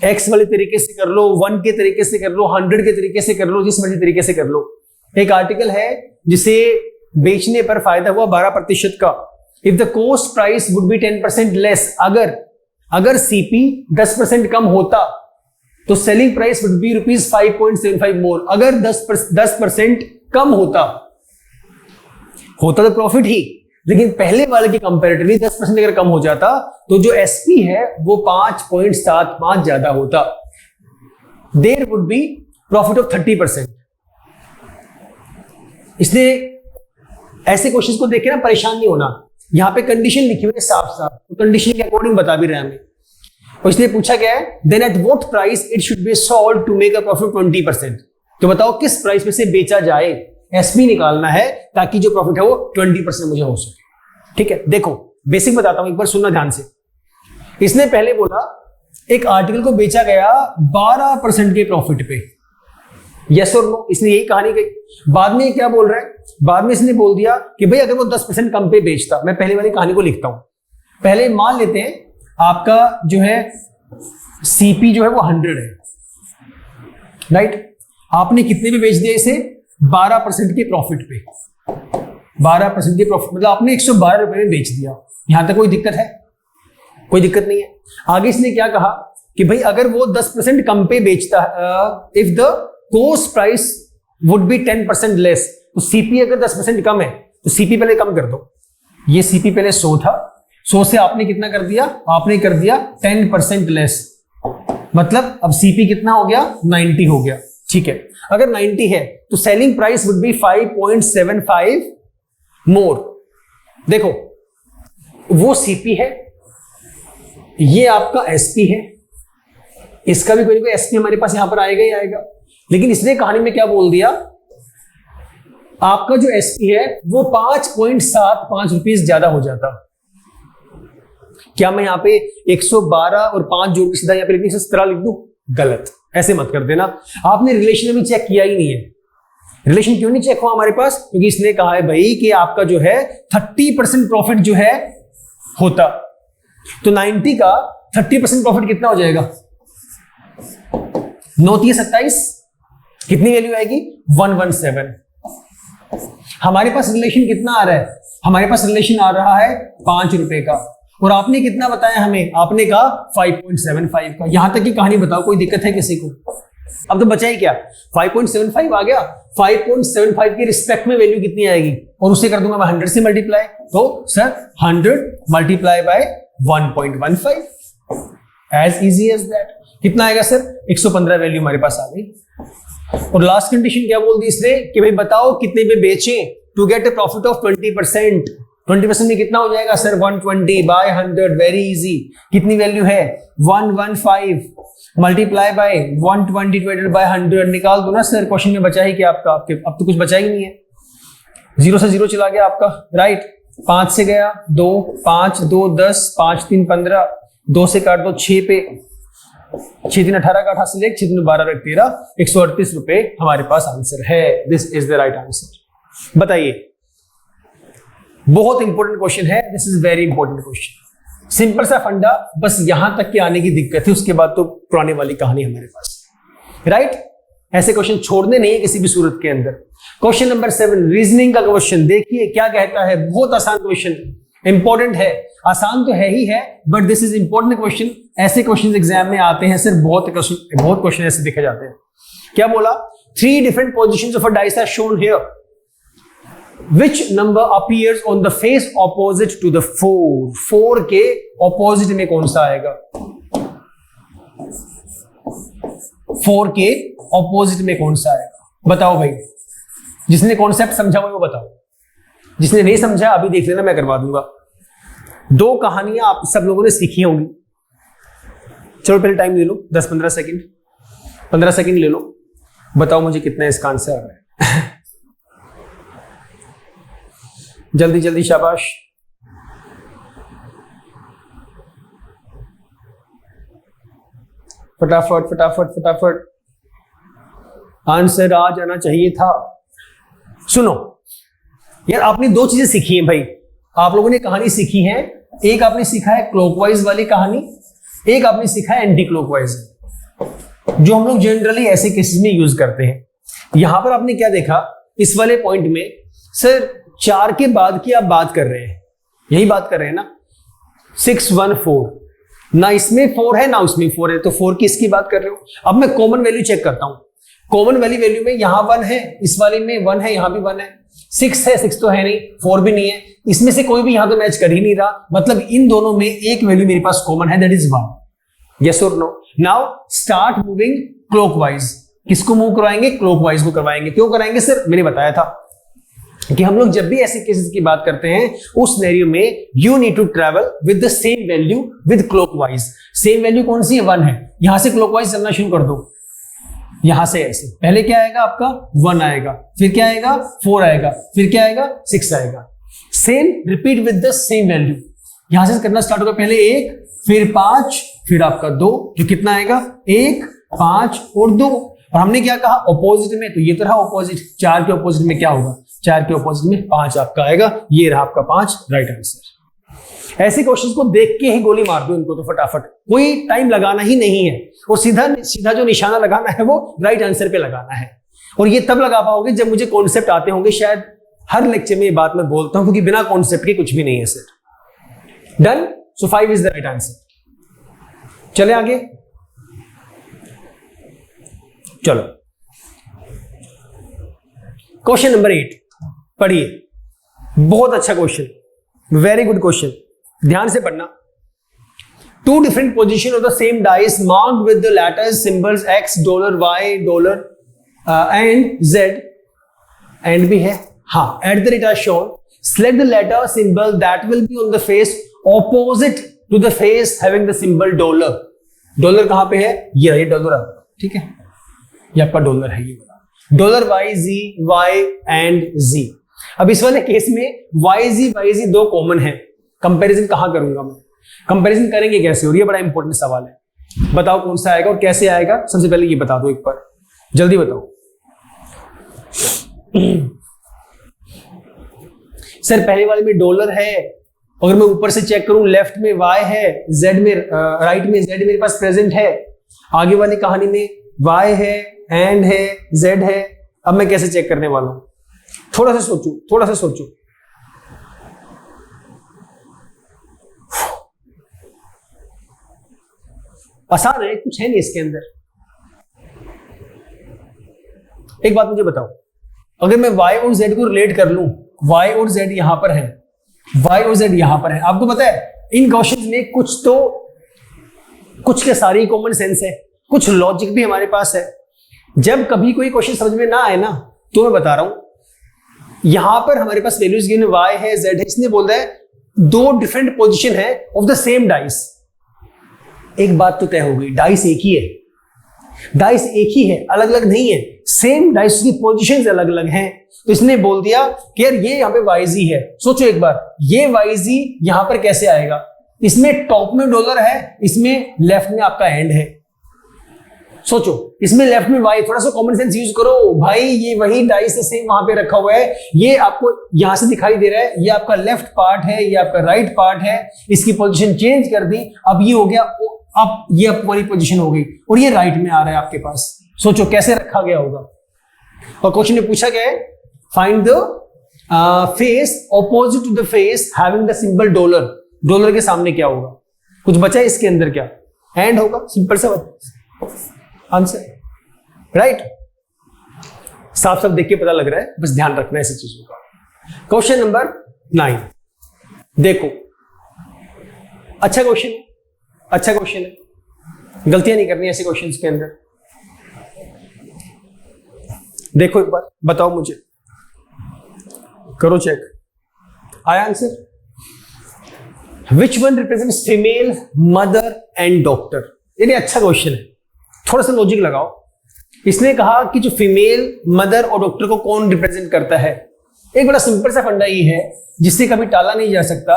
X वाले तरीके से कर लो, 1 के तरीके से कर लो, 100 के तरीके से कर लो, जिस मर्जी तरीके से कर लो। एक आर्टिकल है जिसे बेचने पर फायदा हुआ 12% का। If the cost price would be 10% less, अगर सीपी 10% कम होता तो सेलिंग प्राइस वुड बी ₹5.75 मोर। अगर 10% कम होता तो प्रॉफिट ही, लेकिन पहले वाले के कंपैरेटिवली 10% अगर कम हो जाता तो जो एसपी है वो 5.75 ज्यादा होता। There would be profit of 30%। इसलिए ऐसे क्वेश्चंस को देख के ना परेशान नहीं होना, यहां पे कंडीशन लिखी हुई है साफ साफ, तो कंडीशन के अकॉर्डिंग बता भी रहे हैं हमें। और इसलिए पूछा गया है then at what price it should be sold to make a profit 20%। तो बताओ किस प्राइस में से बेचा जाए, एसपी निकालना है ताकि जो प्रॉफिट है वो 20% मुझे हो सके। ठीक है, देखो बेसिक बताता हूं, एक बार सुनना ध्यान से। इसने पहले बोला एक आर्टिकल को बेचा गया 12% के प्रॉफिट पे, यस और नो, इसने यही कहानी कही। बाद में क्या बोल रहा है, बाद में इसने बोल दिया कि भाई अगर वो 10% कम पे बेचता, मैं पहले वाली कहानी को लिखता हूं। पहले मान लेते हैं आपका जो है सीपी जो है वो 100 है, राइट। आपने कितने पे बेच दिया इसे, 12% के प्रॉफिट पे। 12% के प्रॉफिट, मतलब आपने 112 रुपए में बेच दिया। यहां तक कोई दिक्कत है? कोई दिक्कत नहीं है। आगे इसने क्या कहा कि भाई अगर वो 10% कम पे बेचता, if the cost price would be 10% less, तो सीपी अगर 10% कम है तो सीपी पहले कम कर दो। ये सीपी पहले 100 था, 100 से आपने कितना कर दिया? आपने कर दिया 10% लेस, मतलब अब सीपी कितना हो गया? 90 हो गया। ठीक है, अगर 90 है तो सेलिंग प्राइस वुड बी 5.75 मोर। देखो वो सीपी है, ये आपका एसपी है, इसका भी कोई ना कोई एसपी हमारे पास यहां पर आएगा ही आएगा। लेकिन इसने कहानी में क्या बोल दिया? आपका जो एसपी है वो 5.75 रुपीज ज्यादा हो जाता। क्या मैं यहां पे 112 और 5 जोड़ के सीधा यहां पे लिखने से 17 लिख दूं? गलत, ऐसे मत कर देना। आपने रिलेशन अभी चेक किया ही नहीं है। रिलेशन क्यों नहीं चेक हुआ हमारे पास? क्योंकि इसने कहा है भाई कि आपका जो है 30% प्रॉफिट जो है होता, तो 90 का 30% प्रॉफिट कितना हो जाएगा? 9 3 27, कितनी वैल्यू आएगी? 117। हमारे पास रिलेशन कितना आ रहा है? हमारे पास रिलेशन आ रहा है 5 रुपए का, और आपने कितना बताया हमें? आपने कहा 5.75 का। यहां तक की कहानी बताओ, कोई दिक्कत है किसी को? अब तो बचा ही क्या? 5.75 आ गया, 5.75 के रिस्पेक्ट में वैल्यू कितनी आएगी? और उसे कर दूंगा मैं 100 से मल्टीप्लाई, तो sir 100 multiply by 1.15, as easy as that. कितना आएगा सर? 115 वैल्यू हमारे पास आ गई। और लास्ट कंडीशन क्या बोल दी इसने कि भाई बताओ कितने पे बेचें to get a profit of 20%। 20% में कितना हो जाएगा सर? 120 by 100, very easy. कितनी वैल्यू है? 115 मल्टीप्लाई बाय 120 डिवाइडेड बाय 100, निकाल दो ना सर। क्वेश्चन में बचा ही क्या आपका? आपके अब तो कुछ बचा ही नहीं है, 0 से 0 चला गया आपका, राइट। 5 से गया 2, 5 2 10, 5 3 15, 2 से काट दो 6 पे, 6 3 18 का 88 लेख, 6 3 12 13, 138 रुपए हमारे पास आंसर है। This is the right answer. बताइए, बहुत इंपॉर्टेंट क्वेश्चन है, this is very important question. Simple सा फंडा, बस यहां तक के आने की दिक्कत है, उसके बाद तो पुराने वाली कहानी हमारे पास, राइट। ऐसे क्वेश्चन छोड़ने नहीं है किसी भी सूरत के अंदर। क्वेश्चन नंबर 7, रीजनिंग का क्वेश्चन, देखिए क्या कहता है। बहुत आसान क्वेश्चन, इंपॉर्टेंट है, आसान तो है ही है, but this is important question. ऐसे क्वेश्चन एग्जाम में आते हैं सर, बहुत क्वेश्चन ऐसे देखे जाते हैं। क्या बोला? 3 different position of a dice are shown here, which number appears on the face opposite to the 4? 4 के opposite में कौन सा आएगा? 4 के opposite में कौन सा आएगा? बताओ भाई, जिसने कॉन्सेप्ट समझा वो बताओ, जिसने नहीं समझा अभी देख लेना, मैं करवा दूंगा। 2 कहानियां आप सब लोगों ने सीखी होंगी। चलो पहले टाइम ले लो, 10-15 सेकंड, 15 सेकंड ले लो, बताओ मुझे कितना इसका आंसर आ रहा है। जल्दी जल्दी, शाबाश। फटाफट फटाफट फटाफट, आंसर आ जाना चाहिए था। सुनो यार, आपने 2 चीजें सीखी हैं भाई, आप लोगों ने कहानी सीखी है। एक आपने सीखा है क्लॉकवाइज वाली कहानी, एक आपने सीखा है एंटी क्लॉकवाइज, जो हम लोग जनरली ऐसे केसेस में यूज करते हैं। यहां पर आपने क्या देखा इस वाले पॉइंट में? सर 4 के बाद की आप बात कर रहे हैं, यही बात कर रहे हैं ना। 614, ना इसमें 4 है ना उसमें 4 है, तो 4 की इसकी बात कर रहे हो। अब मैं कॉमन वैल्यू चेक करता हूं। कॉमन वैल्यू में यहां 1 है, इस वाले में 1 है, यहां भी 1 है। 6 है, 6 तो है नहीं, 4 भी नहीं है, इसमें से कोई भी यहां तो मैच कर ही नहीं रहा। मतलब इन दोनों में एक वैल्यू मेरे पास कॉमन है, दैट इज 1। यस और no? Now start moving clockwise. किसको मूव करवाएंगे? क्लॉकवाइज को करवाएंगे। क्यों कराएंगे सर? मैंने बताया था कि हम लोग जब भी ऐसे केसेस की बात करते हैं उस सिनेरियो में you need to travel with the same value with clockwise. Same value कौन सी है? 1 है। यहां से क्लॉकवाइज चलना शुरू कर दो, यहां से ऐसे। पहले क्या आएगा आपका? 1 आएगा, फिर क्या आएगा? 4 आएगा, फिर क्या आएगा? 6 आएगा। Same repeat with the same value. यहां से करना स्टार्ट होगा, पहले 1, फिर 5, फिर आपका 2, जो कितना आएगा? 1, 5 और 2। और हमने क्या कहा? ऑपोजिट में, तो ये तो रहा ऑपोजिट। 4 के ऑपोजिट में क्या होगा? 4 के ऑपोजिट में 5 आपका आएगा। ये रहा आपका 5, राइट आंसर। ऐसे क्वेश्चंस को देख के ही गोली मार दो इनको तो फटाफट, कोई टाइम लगाना ही नहीं है, और सीधा सीधा जो निशाना लगाना है वो राइट आंसर पे लगाना है। और ये तब लगा पाओगे जब मुझे कॉन्सेप्ट आते होंगे, शायद हर लेक्चर में ये बात मैं बोलता हूं क्योंकि बिना कॉन्सेप्ट के कुछ भी नहीं है sir. Done. So 5 is the right answer. चले आगे, चलो क्वेश्चन नंबर 8 पढ़िए। बहुत अच्छा क्वेश्चन, वेरी गुड क्वेश्चन, ध्यान से पढ़ना। Two different positions of the same dice marked with the letters symbols X, $, Y, and Z, and भी है, हाँ, at the rate as shown. Select the letter symbol that will be on the face opposite to the face having the symbol $. Dollar कहां पे है? ये dollar है, ठीक है, ये आपका डॉलर है, ये $Y, एंड Z। अब इस वाले केस में YZ दो कॉमन है, कंपैरिजन कहां करूंगा मैं? कंपैरिजन करेंगे कैसे? और ये बड़ा इंपॉर्टेंट सवाल है, बताओ कौन सा आएगा और कैसे आएगा। सबसे पहले ये बता दो एक बार, जल्दी बताओ। सर पहले वाले में डॉलर है, अगर मैं ऊपर से चेक करूं लेफ्ट में Y है, Z में राइट में Z मेरे पास प्रेजेंट है, आगे वाली कहानी में Y है, एंड है, Z है। अब मैं कैसे चेक करने वाला हूं? थोड़ा सा सोचो। आसान है, कुछ है नहीं इसके अंदर। एक बात मुझे बताओ, अगर मैं Y और Z को रिलेट कर लूं, Y और Z यहां पर है, Y और Z यहां पर है। आपको पता है इन क्वेश्चंस में कुछ के सारी कॉमन सेंस है, कुछ लॉजिक भी हमारे पास है। जब कभी कोई क्वेश्चन समझ में ना आए ना, तो मैं बता रहा हूं, यहां पर हमारे पास वैल्यूज गिवन Y है, Z है, इसने बोल रहा है दो डिफरेंट पोजीशन है ऑफ द सेम डाइस। एक बात तो तय हो गई, डाइस एक ही है, डाइस एक ही है, अलग अलग नहीं है। सेम डाइस की पोजीशंस अलग अलग हैं, तो इसने बोल दिया कि यार ये यहाँ पे YZ है। सोचो एक बार, ये YZ यहां पर कैसे आएगा? इसमें टॉप में डॉलर है, इसमें लेफ्ट में आपका एंड है। सोचो, इसमें लेफ्ट में Y, थोड़ा सा कॉमन सेंस यूज करो भाई, ये वही डाइस है, सेम वहां पे रखा हुआ है, ये आपको यहां से दिखाई दे रहा है, ये आपका लेफ्ट पार्ट है, ये आपका राइट पार्ट है, इसकी पोजीशन चेंज कर दी, अब ये हो गया, अब ये वाली पोजीशन हो गई, और ये राइट में आ रहा है आपके पास। सोचो कैसे रखा गया होगा। और क्वेश्चन में पूछा गया है find the face opposite to the face having the symbol dollar. Dollar के सामने क्या होगा? कुछ बचा है इसके अंदर? क्या एंड होगा? सिंपल सा आंसर, राइट। साफ साफ देख के पता लग रहा है, बस ध्यान रखना है ऐसी चीजों का। क्वेश्चन नंबर 9 देखो, अच्छा क्वेश्चन है, अच्छा क्वेश्चन है, गलतियां नहीं करनी ऐसे क्वेश्चंस के अंदर। देखो एक बार, बताओ मुझे, करो चेक, आया answer? Which one represents female, mother and doctor? ये अच्छा क्वेश्चन है, थोड़ा सा लॉजिक लगाओ। इसने कहा कि जो फीमेल, मदर और डॉक्टर को कौन रिप्रेजेंट करता है? एक बड़ा सिंपल सा फंडा ये है जिससे कभी टाला नहीं जा सकता,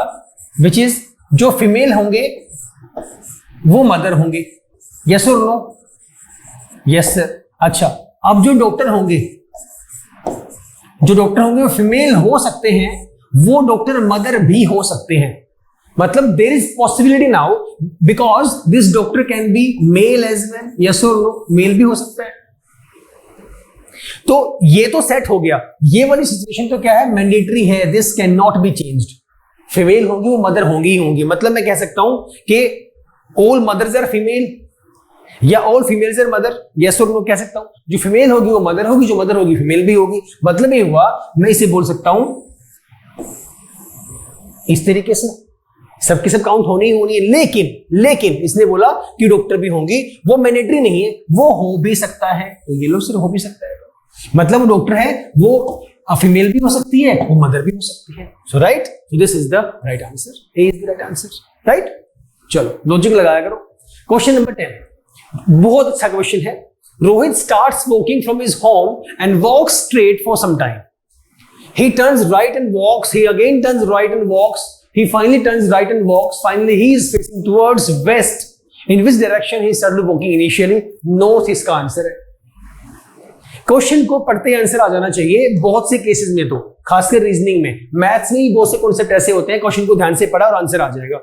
विच इज जो फीमेल होंगे वो मदर होंगे। यस और नो? Yes sir. अच्छा, अब जो डॉक्टर होंगे वो फीमेल हो सकते हैं, वो डॉक्टर मदर भी हो सकते हैं। मतलब there is possibility now because this doctor can be male as well. Yes और नो? मेल भी हो सकता है। तो ये तो सेट हो गया। ये वाली सिचुएशन तो क्या है? मैंडेटरी है, this can not be changed. Female होंगी वो मदर होंगी ही होंगी। मतलब मैं कह सकता हूं कि ऑल मदर्स आर फीमेल या all females are mother. Yes और नो कह सकता हूं। जो फीमेल होगी वो मदर होगी, जो मदर होगी फीमेल भी होगी। मतलब ये हुआ, मैं इसे बोल सकता हूं इस तरीके से, सबके सब काउंट होनी ही होनी है। लेकिन इसने बोला कि डॉक्टर भी होंगी, वो मैंडेटरी नहीं है, वो हो भी सकता है। तो ये लो सर, हो भी सकता है, मतलब वो डॉक्टर है, वो फीमेल भी हो सकती है, वो मदर भी हो सकती है। So right, so this is the right answer. A is the right answer, right. चलो लॉजिक लगाया करो। क्वेश्चन नंबर 10 बहुत अच्छा क्वेश्चन है। Rohit starts walking from his home and walks straight for some time. He turns right and walks. He again turns right and walks. He finally turns right and walks. Finally, he is facing towards west. In which direction he started walking initially? North इसका answer है। Question को पढ़ते ही answer आ जाना चाहिए। बहुत से cases में तो, खासकर रीजनिंग में, मैथ्स में ही बहुत से कॉन्सेप्ट ऐसे होते हैं, क्वेश्चन को ध्यान से पढ़ा और आंसर आ जाएगा।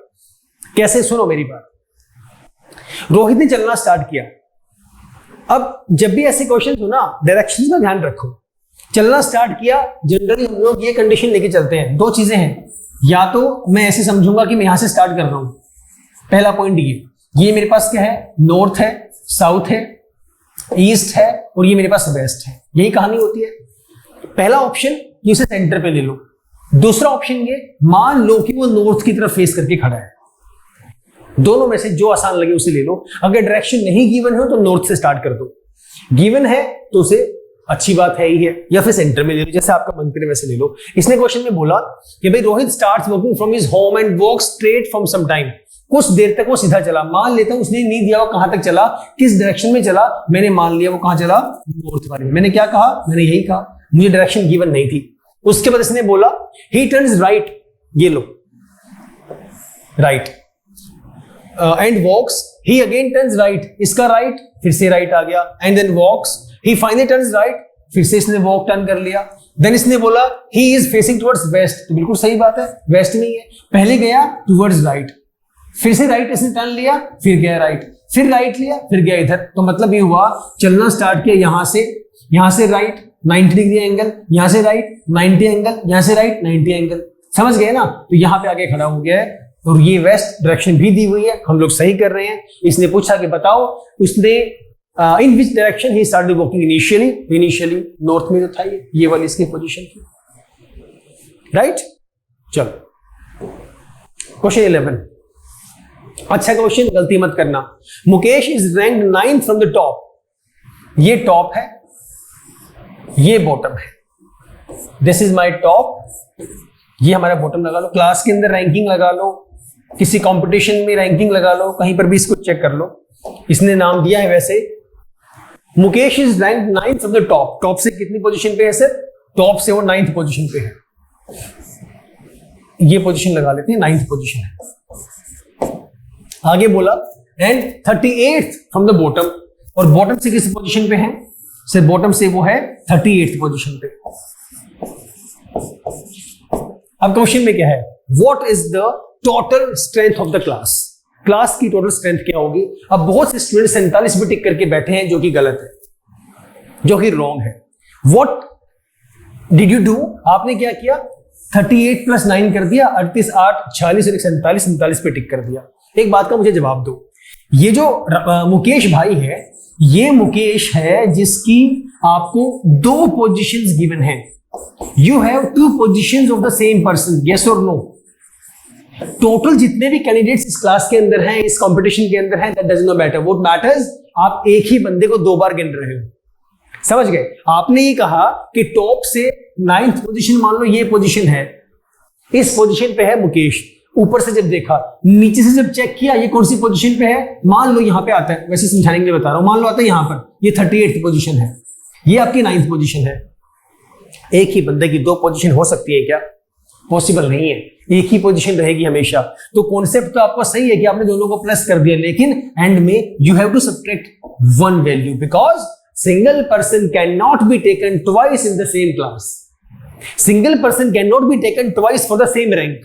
कैसे? सुनो मेरी बात। रोहित ने चलना स्टार्ट किया। अब जब भी ऐसे क्वेश्चन हो ना, डायरेक्शन का ध्यान रखो। चलना स्टार्ट किया, जनरली हम लोग ये कंडीशन लेके चलते हैं, दो चीजें हैं, या तो मैं ऐसे समझूंगा कि मैं यहां से स्टार्ट कर रहा हूं, पहला पॉइंट ये मेरे पास क्या है, नॉर्थ है, साउथ है, ईस्ट है और ये मेरे पास वेस्ट है, यही कहानी होती है। पहला ऑप्शन ये उसे सेंटर पे ले लो, दूसरा ऑप्शन ये मान लो कि वो नॉर्थ की तरफ फेस करके खड़ा है, दोनों में से जो आसान लगे उसे ले लो। अगर डायरेक्शन नहीं गिवन हो तो नॉर्थ से स्टार्ट कर दो, गिवन है तो उसे अच्छी बात है ही है, या फिर सेंटर में ले लो, जैसे आपका मन करे वैसे ले लो। इसने क्वेश्चन में बोला कि भाई Rohit starts walking from his home and walks straight from some time, कुछ देर तक वो सीधा चला, मान लेता हूं उसने नहीं दिया वो कहां तक चला, किस डायरेक्शन में चला, मैंने मान लिया वो कहां चला, नॉर्थ वाले में। मैंने क्या कहा, मैंने यही कहा, मुझे डायरेक्शन गिवन नहीं थी। उसके बाद इसने बोला ही टर्न्स राइट, ये लो right, and walks, he again turns right, इसका राइट फिर से राइट आ गया, and then walks, he finally turns right, फिर से इसने वॉक टर्न कर लिया। देन इसने बोला he is facing towards waste, तो बिल्कुल सही बात है, वेस्ट नहीं है, पहले गया टुवर्ड्स राइट, फिर से राइट इसने टर्न लिया, फिर गया राइट, फिर राइट लिया, फिर गया इधर। तो मतलब ये हुआ चलना स्टार्ट किया यहां से राइट 90 डिग्री एंगल, यहां से राइट 90 एंगल, यहां से राइट 90 एंगल, समझ गए ना। तो यहां पे आगे खड़ा हो गया है और ये वेस्ट डायरेक्शन भी दी हुई है, हम लोग सही कर रहे हैं। इसने पूछा कि बताओ उसने in which direction he started walking initially north में तो था ये वाली इसकी पोजीशन थी, राइट। चलो क्वेश्चन 11, अच्छा क्वेश्चन, गलती मत करना। Mukesh is ranked 9th from the top, ये टॉप है, ये बॉटम है, दिस इज माय टॉप, ये हमारा बॉटम लगा लो, क्लास के अंदर रैंकिंग लगा लो, किसी कंपटीशन में रैंकिंग लगा लो, कहीं पर भी इसको चेक कर लो। इसने नाम दिया है वैसे, Mukesh is ranked 9th from the top, top से कितनी पोजीशन पे है सर, टॉप से वो 9th पोजीशन पे है, ये पोजीशन लगा लेते हैं, 9th पोजीशन है। आगे बोला and 38th from the bottom, और बॉटम से किस पोजीशन पे है सर, बॉटम से वो है 38th पोजीशन पे। अब क्वेश्चन में क्या है, what is the total strength of the class, class की टोटल स्ट्रेंथ क्या होगी। अब बहुत से स्टूडेंट 47 भी टिक करके बैठे हैं, जो कि गलत है, जो कि रॉन्ग है। व्हाट डिड यू डू, आपने क्या किया, 38 + 9 कर दिया, 38, 8, 46 और 47 पे टिक कर दिया। एक बात का मुझे जवाब दो, ये जो मुकेश भाई है, ये मुकेश है जिसकी आपको 2 पोजीशंस गिवन है, you have 2 positions of the same person, yes और नो। टोटल जितने भी कैंडिडेट्स इस क्लास के अंदर हैं, इस कंपटीशन के अंदर हैं, that does not matter, what matters आप एक ही बंदे को 2 बार गिन रहे हो, समझ गए। आपने ये कहा कि टॉप से 9th पोजीशन, मान लो ये पोजीशन है, इस पोजीशन पे है मुकेश, ऊपर से जब देखा, नीचे से जब चेक किया ये कौन सी पोजीशन पे है, मान लो यहां पे आता है, वैसे समझाने के लिए बता रहा हूं, मान लो आता है यहां पर, ये 38th पोजीशन है, ये आपकी 9th पोजीशन है। एक ही बंदे की 2 पोजीशन हो सकती है क्या, पॉसिबल नहीं है, एक ही पोजीशन रहेगी हमेशा। तो कॉन्सेप्ट तो आपका सही है कि आपने दोनों को प्लस कर दिया, लेकिन एंड में you have to subtract 1 value, because single person can not be taken twice in the same class, single person can not be taken twice for the same rank,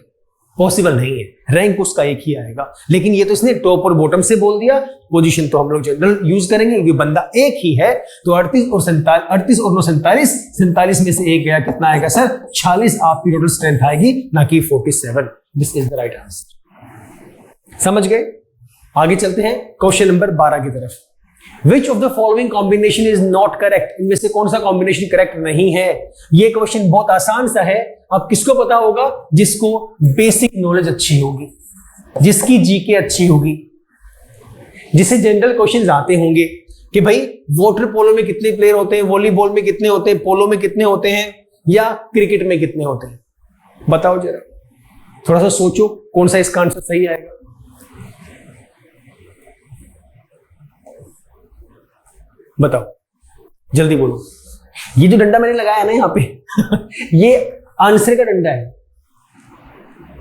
possible नहीं है, rank उसका एक ही आएगा। लेकिन ये तो इसने टॉप और बॉटम से बोल दिया, पोजीशन तो हम लोग जनरल यूज करेंगे क्योंकि बंदा एक ही है। तो 38 और 9 47 में से एक गया, कितना आएगा सर, 46 आपकी टोटल स्ट्रेंथ आएगी, ना कि 47। This is the right answer, समझ गए। आगे चलते हैं क्वेश्चन नंबर 12 की तरफ। Which of the following combination is not correct? इनमें से कौन सा कॉम्बिनेशन करेक्ट नहीं है। ये क्वेश्चन बहुत आसान सा है, अब किसको पता होगा, जिसको बेसिक नॉलेज अच्छी होगी, जिसकी जीके अच्छी होगी, जिसे जनरल क्वेश्चंस आते होंगे कि भाई वाटर पोलो में कितने प्लेयर होते हैं, वॉलीबॉल में कितने होते हैं, पोलो में कितने होते हैं, या क्रिकेट में कितने होते हैं, बताओ जरा, थोड़ा सा सोचो कौन सा इसका आंसर सही आएगा। बताओ जल्दी बोलो। ये जो डंडा मैंने लगाया ना यहाँ पे ये आंसर का डंडा है,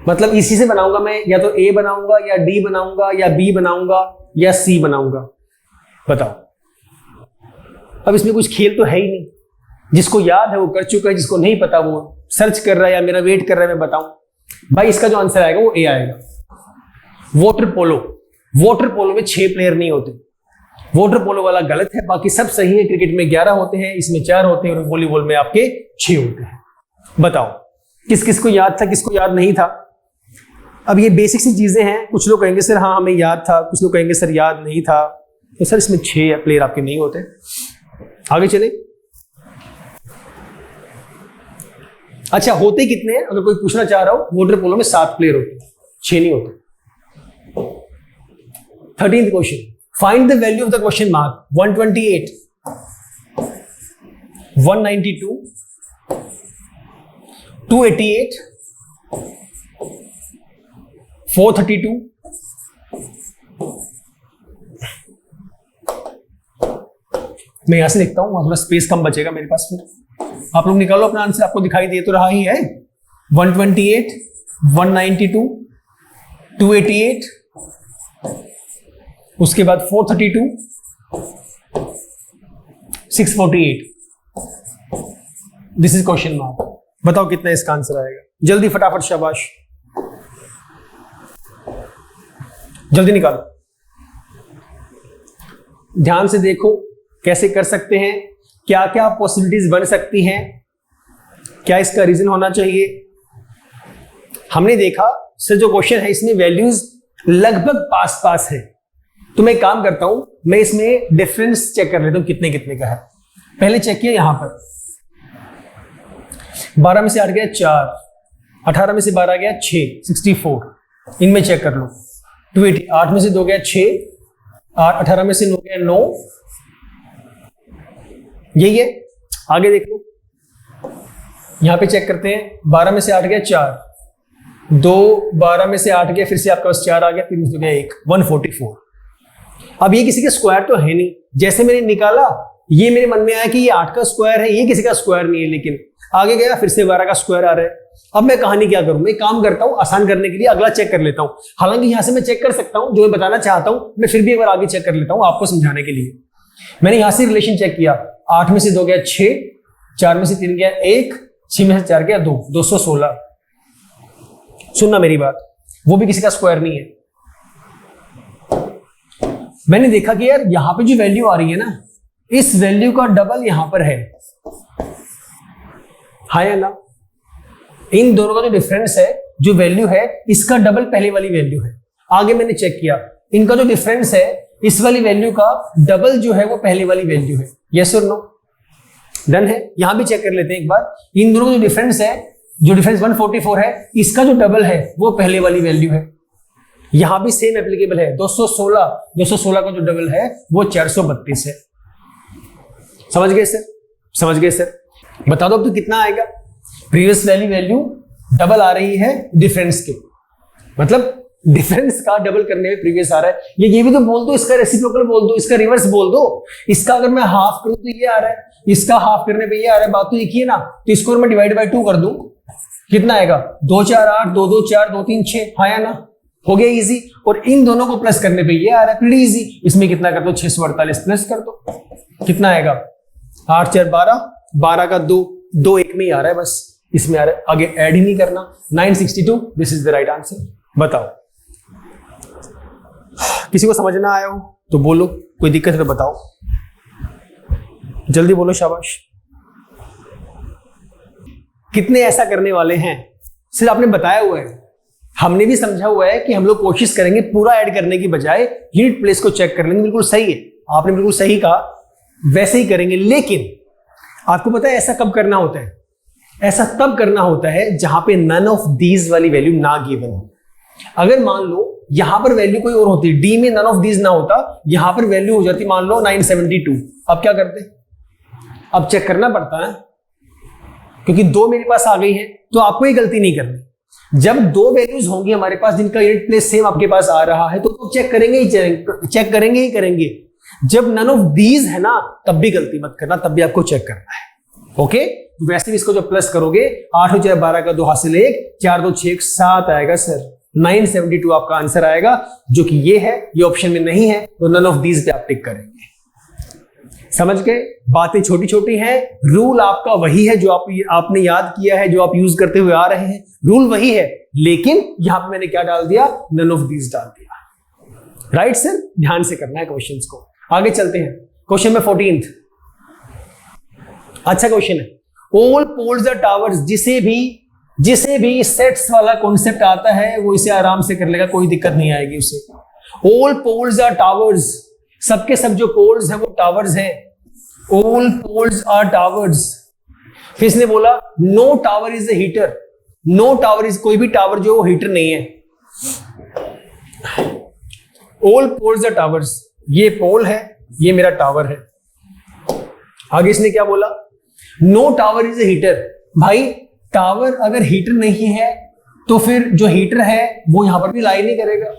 मतलब इसी से बनाऊंगा मैं, या तो ए बनाऊंगा, या डी बनाऊंगा, या बी बनाऊंगा, या सी बनाऊंगा, बताओ। अब इसमें कुछ खेल तो है ही नहीं, जिसको याद है वो कर चुका है, जिसको नहीं पता वो सर्च कर रहा है या मेरा वेट कर रहा है मैं बताऊं। भाई इसका जो आंसर आएगा वो ए आएगा। वाटर पोलो में 6 प्लेयर नहीं होते, वाटर पोलो वाला गलत है, बाकी सब सही है। क्रिकेट में 11 होते हैं, इसमें 4 होते हैं और वॉलीबॉल में आपके 6 होते हैं। बताओ किस किस को याद था, किसको याद नहीं था। अब ये बेसिक सी चीजें हैं। कुछ लोग कहेंगे सर हाँ हमें याद था, कुछ लोग कहेंगे सर याद नहीं था। तो सर इसमें 6 प्लेयर आपके नहीं होते। आगे चले। अच्छा होते कितने हैं, अगर कोई पूछना चाह रहा हो, वाटर पोलो में 7 प्लेयर होते हैं, 6 नहीं होते। 13th question, find the value of the question mark. 128, 192, 288, 432, मैं यहां से लिखता हूं, थोड़ा स्पेस कम बचेगा मेरे पास। फिर आप लोग निकालो अपना आंसर, आपको दिखाई दे तो रहा ही है। 128, 192, 288, उसके बाद 432, 648। This is question mark. बताओ कितना इसका आंसर आएगा, जल्दी फटाफट, शाबाश, जल्दी निकालो। ध्यान से देखो कैसे कर सकते हैं, क्या क्या पॉसिबिलिटीज बन सकती हैं, क्या इसका रीजन होना चाहिए। हमने देखा सर जो क्वेश्चन है इसमें वैल्यूज लगभग पास पास है, तो मैं काम करता हूं, मैं इसमें डिफरेंस चेक कर लेता हूं कितने कितने का है। पहले चेक किया यहां पर 12 में से 8 गया 4, 18 में से 12 गया 6, 64। इनमें चेक कर लो। 280, 8 में से 2 गया 6, 18 में से 9 गया 9, यही है। आगे देख लो, यहां पे चेक करते हैं। 12 में से 8 गया 4, 2, 12 में से 8 गया, फिर से आपके पास 4 आ गया, 3 में से गया 1, 144। अब ये किसी का स्क्वायर तो है नहीं, जैसे मैंने निकाला ये मेरे मन में आया कि ये 8 का स्क्वायर है, ये किसी का स्क्वायर नहीं है, लेकिन आगे गया फिर से 12 का स्क्वायर आ रहा है। अब मैं कहानी क्या करूं, मैं काम करता हूं आसान करने के लिए अगला चेक कर लेता हूं। हालांकि यहां से मैं चेक कर सकता हूं, जो मैं बताना चाहता हूं मैं फिर भी एक बार आगे चेक कर लेता हूं आपको समझाने के लिए। मैंने यहां से रिलेशन चेक किया, 8 में से 2 गया 6, 4 में से 3 गया 1, 6 में से 4 गया 2, 216। सुनना मेरी बात, वो भी किसी का स्क्वायर नहीं है। मैंने देखा कि यार यहां पे जो वैल्यू आ रही है ना, इस वैल्यू का डबल यहां पर है ना। इन दोनों का जो डिफरेंस है, जो वैल्यू है, इसका डबल पहले वाली वैल्यू है। आगे मैंने चेक किया, इनका जो डिफरेंस है, इस वाली वैल्यू का डबल जो है वो पहले वाली वैल्यू है। यस और नो? डन है। यहां भी चेक कर लेते हैं एक बार। इन दोनों का जो डिफरेंस है, जो डिफरेंस 144 है, इसका जो डबल है वो पहले वाली वैल्यू है। यहां भी सेम एप्लीकेबल है। 216 का जो डबल है वो 432 है। समझ गए सर? समझ गए सर? बता दो अब तो कितना आएगा। प्रीवियस वैल्यू डबल आ रही है डिफरेंस के, मतलब डिफरेंस का डबल करने में प्रीवियस आ रहा है। ये भी तो बोल दो, इसका रेसिप्रोकल बोल दो, इसका रिवर्स बोल दो। इसका अगर मैं हाफ करूं तो ये आ रहा है, इसका हाफ करने पे ये आ रहा है। बात तो एक ही है ना। तो इसको मैं डिवाइड बाय 2 कर दूं, कितना आएगा? 2 4 8, 2 2 4, 2 3 6। हाँ या ना? हो गया इजी। और इन दोनों को प्लस करने पे ये आ रहा है, प्रीटी इजी। इसमें कितना कर दो? 648 प्लस कर दो, कितना आएगा? 8 4 12, 12 का 2 2 1 में ही आ रहा है, बस इसमें आ रहा है, आगे ऐड ही नहीं करना। 962, this is the right answer. बताओ, किसी को समझना आया हो तो बोलो, कोई दिक्कत है तो बताओ, जल्दी बोलो, शाबाश। कितने ऐसा करने वाले हैं? सिर्फ आपने बताया हुआ है, हमने भी समझा हुआ है कि हम लोग कोशिश करेंगे पूरा ऐड करने की बजाय यूनिट प्लेस को चेक कर लेंगे। बिल्कुल सही है, आपने बिल्कुल सही कहा, वैसे ही करेंगे। लेकिन आपको पता है ऐसा कब करना होता है? ऐसा तब करना होता है जहां पे नन ऑफ दीज वाली वैल्यू ना गिवन हो। अगर मान लो यहां पर वैल्यू कोई और होती, डी में नन ऑफ दीज ना होता, यहां पर वैल्यू हो जाती मान लो 972। अब क्या करते? अब चेक करना पड़ता है, क्योंकि 2 मेरे पास आ गई है, तो आपको ये गलती नहीं करनी। जब 2 वैल्यूज होंगी हमारे पास जिनका यूनिट प्लेस सेम आपके पास आ रहा है, तो चेक करेंगे ही करेंगे। जब नन ऑफ दीज है ना, तब भी गलती मत करना, तब भी आपको चेक करना है। ओके? तो वैसे भी इसको जब प्लस करोगे, 8 हो जाए 12 का 2 हासिल 1, 4 2 6 7 आएगा सर। 972 आपका आंसर आएगा, जो कि ये है, ये ऑप्शन में नहीं है, तो नन ऑफ दीज पे आप टिक करेंगे। समझ गए? बातें छोटी छोटी हैं, रूल आपका वही है जो आपने याद किया है, जो आप यूज करते हुए आ रहे हैं, रूल वही है, लेकिन यहां पे मैंने क्या डाल दिया? नन ऑफ दीज डाल दिया। Right sir? ध्यान से करना है क्वेश्चंस को। आगे चलते हैं क्वेश्चन में 14th। अच्छा क्वेश्चन है। ऑल पोल्स आर टावर्स, जिसे भी सेट्स वाला कॉन्सेप्ट आता है वो इसे आराम से कर लेगा, कोई दिक्कत नहीं आएगी उसे। ऑल पोल्स आर टावर्स, सबके सब जो पोल्स हैं वो टावर्स हैं। All poles are towers. फिर इसने बोला no tower is a heater. No tower is, कोई भी टावर जो हीटर नहीं है। ऑल पोल्स आर टावर्स, ये पोल है, ये मेरा टावर है। आगे इसने क्या बोला, no tower is a heater. भाई टावर अगर हीटर नहीं है तो फिर जो हीटर है वो यहां पर भी लाई नहीं करेगा।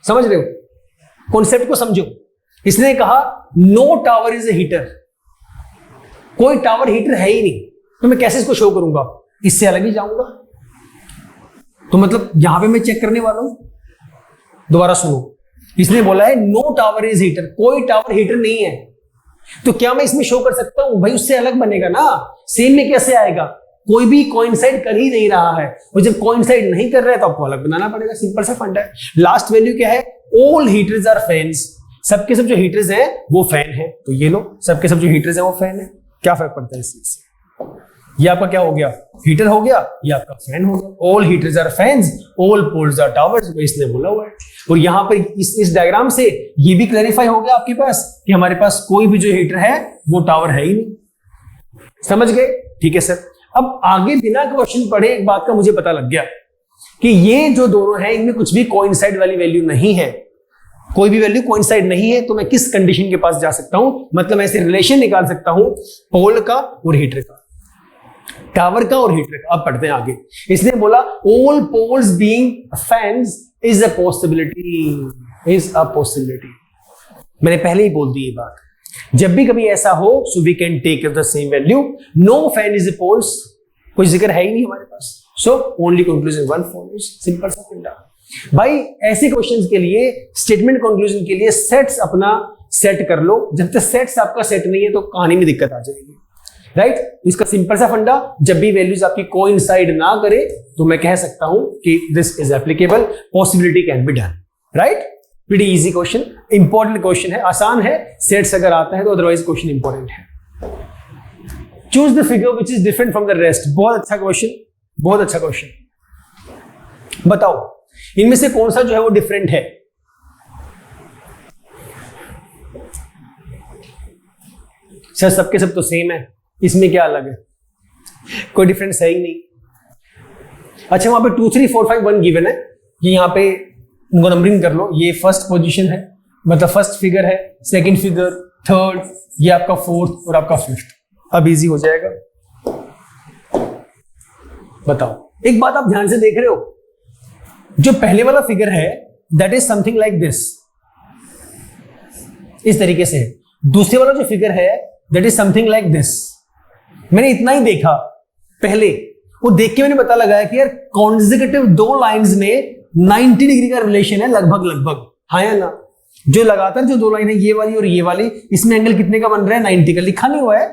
समझ रहे हो, कॉन्सेप्ट को समझो। इसने कहा no tower is a heater, कोई टावर हीटर है ही नहीं, तो मैं कैसे इसको शो करूंगा, इससे अलग ही जाऊंगा। तो मतलब यहां पे मैं चेक करने वाला हूं। दोबारा सुनो, इसने बोला है नो टावर इज हीटर, कोई टावर हीटर नहीं है, तो क्या मैं इसमें शो कर सकता हूं? भाई उससे अलग बनेगा ना, सेम में कैसे आएगा? कोई भी कोइंसाइड कर ही नहीं रहा है, और जब कोइंसाइड नहीं कर रहा है तो आपको अलग बनाना पड़ेगा। सिंपल सा फंडा है। लास्ट वैल्यू क्या है, ऑल हीटर्स आर फैंस, सबके सब जो हीटर्स हैं वो फैन है, तो ये लो सबके सब जो हीटर्स हैं वो फैन है। क्या फर्क पड़ता है इस चीज से? ये आपका क्या हो गया, हीटर हो गया, ये आपका फैन हो गया। All heaters are fans, all poles are towers, इसने बोला हुआ है। और यहां पर इस डायग्राम से ये भी क्लैरिफाई हो गया आपके पास कि हमारे पास कोई भी जो हीटर है वो टावर है ही नहीं। समझ गए? ठीक है सर। अब आगे बिना क्वेश्चन पढ़े एक बात का मुझे पता लग गया कि ये जो दोनों हैं इनमें कुछ भी कोइंसाइड वाली वैल्यू नहीं है, कोई भी वैल्यू कोइंसाइड नहीं है, तो मैं किस कंडीशन के पास जा सकता हूं, मतलब मैं ऐसे रिलेशन निकाल सकता हूं पोल का और हीटर का, टावर का और हीटर का। अब पढ़ते हैं आगे। इसने बोला all poles being fans is a possibility, is a possibility. मैंने पहले ही बोल दी ये बात, जब भी कभी ऐसा हो so we can take the same value. No fan is a poles, कोई जिक्र है ही नहीं हमारे पास, so only conclusion one follows. Simple सा फंडा। भाई ऐसे क्वेश्चंस के लिए, स्टेटमेंट कंक्लूजन के लिए सेट्स अपना सेट कर लो। जब तक सेट्स आपका सेट नहीं है तो कहानी में दिक्कत आ जाएगी, राइट? इसका सिंपल सा फंडा, जब भी वैल्यूज आपकी कोइंसाइड ना करे तो मैं कह सकता हूं कि this is applicable, possibility can be done, right? Pretty easy question, important question है, आसान है। सेट्स अगर आता है तो अदरवाइज क्वेश्चन इंपॉर्टेंट है। Choose the figure which is different from the rest. बहुत अच्छा क्वेश्चन, बहुत अच्छा क्वेश्चन। बताओ इनमें से कौन सा जो है वो डिफरेंट है? सर सबके सब तो सेम है, इसमें क्या अलग है? कोई डिफरेंस है ही नहीं। अच्छा वहां पे 2 3 4 5 1 गिवन है, ये यहां पे उनको नंबरिंग कर लो। ये फर्स्ट पोजीशन है, मतलब फर्स्ट फिगर है, सेकंड फिगर, थर्ड, ये आपका फोर्थ और आपका फिफ्थ। अब इजी हो जाएगा। बताओ एक बात आप ध्यान से देख रहे हो, जो पहले वाला फिगर है that is something like this, इस तरीके से। दूसरे वाला जो फिगर है that is something like this. मैंने इतना ही देखा पहले, वो देख के मैंने पता लगाया कि यार कॉन्जिक्यूटिव दो लाइंस में 90 डिग्री का रिलेशन है लगभग लगभग, हाँ या ना? जो लगातार जो दो लाइन है ये वाली और ये वाली, इसमें एंगल कितने का बन रहा है? 90 का। लिखा नहीं हुआ है,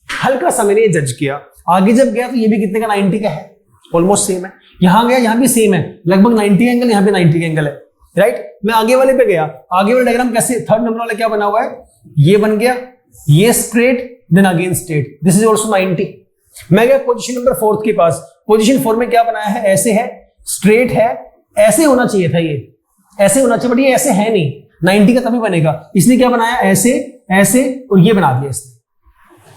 हल्का सा मैंने जज किया। आगे जब गया तो ये भी कितने का? 90 का है, ऑलमोस्ट सेम है। यहां गया, यहां भी सेम है, लगभग 90 एंगल, यहां पे 90 का एंगल है, राइट? मैं आगे वाले पे गया, आगे वाला डायग्राम कैसे, थर्ड नंबर वाला क्या बना हुआ है? ये बन गया, ये straight, then again straight, this is also 90। मैं गया पोजीशन नंबर 4 के पास, पोजीशन 4 में क्या बनाया है? ऐसे है, स्ट्रेट है, ऐसे होना चाहिए था, ये ऐसे होना चाहिए, बट ये ऐसे है नहीं, 90 का तभी बनेगा। इसने क्या बनाया? ऐसे, ऐसे और ये बना दिया इसने।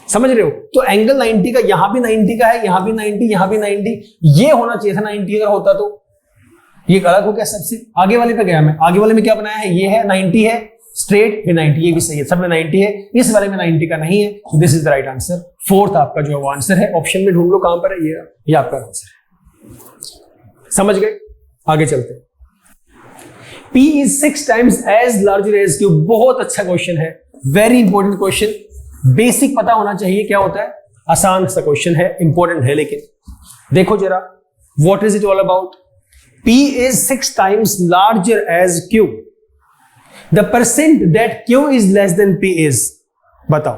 समझ रहे हो? तो एंगल 90 का, यहां भी 90 का है, यहां भी 90, यहां भी 90, ये होना चाहिए था 90 अगर होता तो। ये अलग हो गया सबसे। आगे वाले पे गया मैं, आगे वाले में क्या बनाया है? ये है 90 है, स्ट्रेट फिर 90, ये भी सही है, सब में 90 है, इस वाले में 90 का नहीं है, तो this is the right answer. Fourth आपका जो है वो आंसर है। ऑप्शन में ढूंढ लो कहां पर है, ये आपका आंसर है। समझ गए? आगे चलते हैं। P is 6 times as larger as Q। बहुत अच्छा क्वेश्चन है, वेरी इंपॉर्टेंट क्वेश्चन। बेसिक पता होना चाहिए क्या होता है। आसान सा क्वेश्चन है, इंपॉर्टेंट है, लेकिन देखो जरा what is it all about. P is 6 times larger as Q। The percent that Q is less than P is, बताओ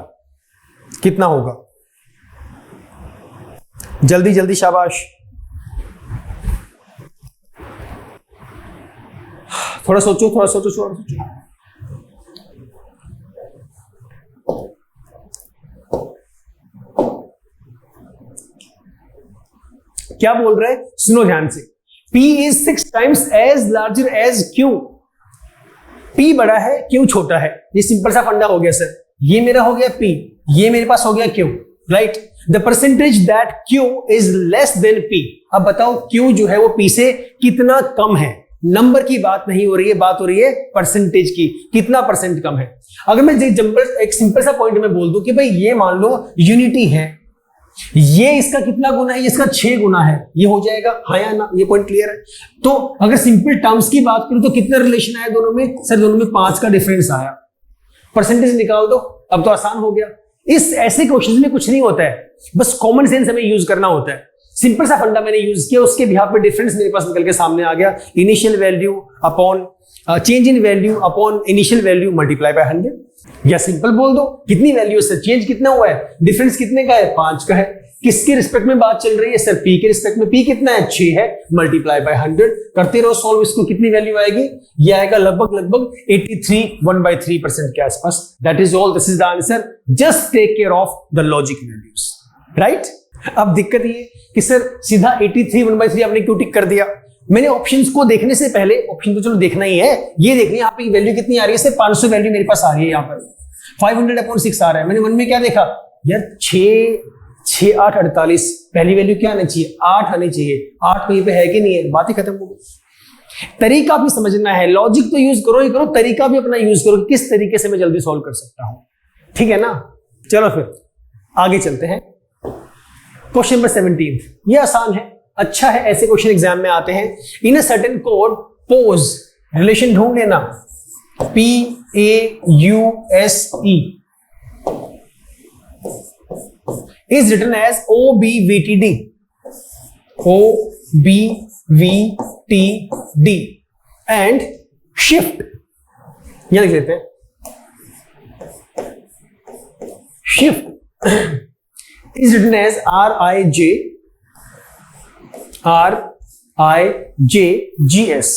कितना होगा? जल्दी जल्दी, शाबाश। थोड़ा सोचो, थोड़ा सोचो, थोड़ा सोचो। क्या बोल रहा है, सुनो ध्यान से। P is 6 times as larger as Q। P बड़ा है, Q छोटा है। ये सिंपल सा फंडा हो गया सर। ये मेरा हो गया P, ये मेरे पास हो गया Q, right. The percentage that Q is less than P। अब बताओ Q जो है वो P से कितना कम है। नंबर की बात नहीं हो रही है, बात हो रही है परसेंटेज की, कितना परसेंट कम है। अगर मैं एक सिंपल सा पॉइंट में बोल दूं कि भाई ये मान लो यूनिटी है, ये इसका कितना गुना है, ये इसका 6 गुना है, ये हो जाएगा, हाँ या ना, ये पॉइंट क्लियर है। तो अगर सिंपल टर्म्स की बात करूं तो कितना रिलेशन आया दोनों में, सर दोनों में 5 का डिफरेंस आया। परसेंटेज निकाल दो, अब तो आसान हो गया। इस ऐसे क्वेश्चंस में कुछ नहीं होता है, बस कॉमन सेंस हमें यूज करना होता है। सिंपल सा फंडा मैंने यूज किया, उसके बिहाफ पे डिफरेंस मेरे पास निकल के सामने आ गया। Initial value upon change in value upon initial value multiply by 100। या सिंपल बोल दो कितनी वैल्यू से चेंज कितना हुआ है, डिफरेंस कितने का है, 5 का है। किसके रिस्पेक्ट में बात चल रही है सर, P के रिस्पेक्ट में। P कितना है, 6 है, मल्टीप्लाई बाय 100 करते रहो सॉल्व। इसको कितनी वैल्यू आएगी, ये आएगा लगभग 83 1/3% के आसपास। That is all, this is the answer. Just take care of the logic values, right. अब दिक्कत ये कि सर सीधा 83 1/3 आपने क्यों टिक कर दिया। मैंने ऑप्शंस को देखने से पहले, ऑप्शन तो चलो देखना ही है, ये देखनी है यहाँ पे वैल्यू कितनी आ रही है। सिर्फ 500 वैल्यू मेरे पास आ रही है, यहाँ पर 500/6 आ रहा है। मैंने मन में क्या देखा यार, 6 8 48, पहली वैल्यू क्या आनी चाहिए, 8 आनी चाहिए। 8 कहीं पे है कि नहीं है, बात ही खत्म हो गई। तरीका भी समझना है, लॉजिक तो यूज करो ही करो, तरीका भी अपना यूज करो, किस तरीके से मैं जल्दी सॉल्व कर सकता हूं, ठीक है ना। चलो फिर आगे चलते हैं। क्वेश्चन नंबर 17, ये आसान है, अच्छा है, ऐसे क्वेश्चन एग्जाम में आते हैं। In a certain code pose, relation ढूंढ लेना, PAUSE is written as OBVTD, OBVTD and shift, यहां लिख लेते हैं shift is written as RIJGS।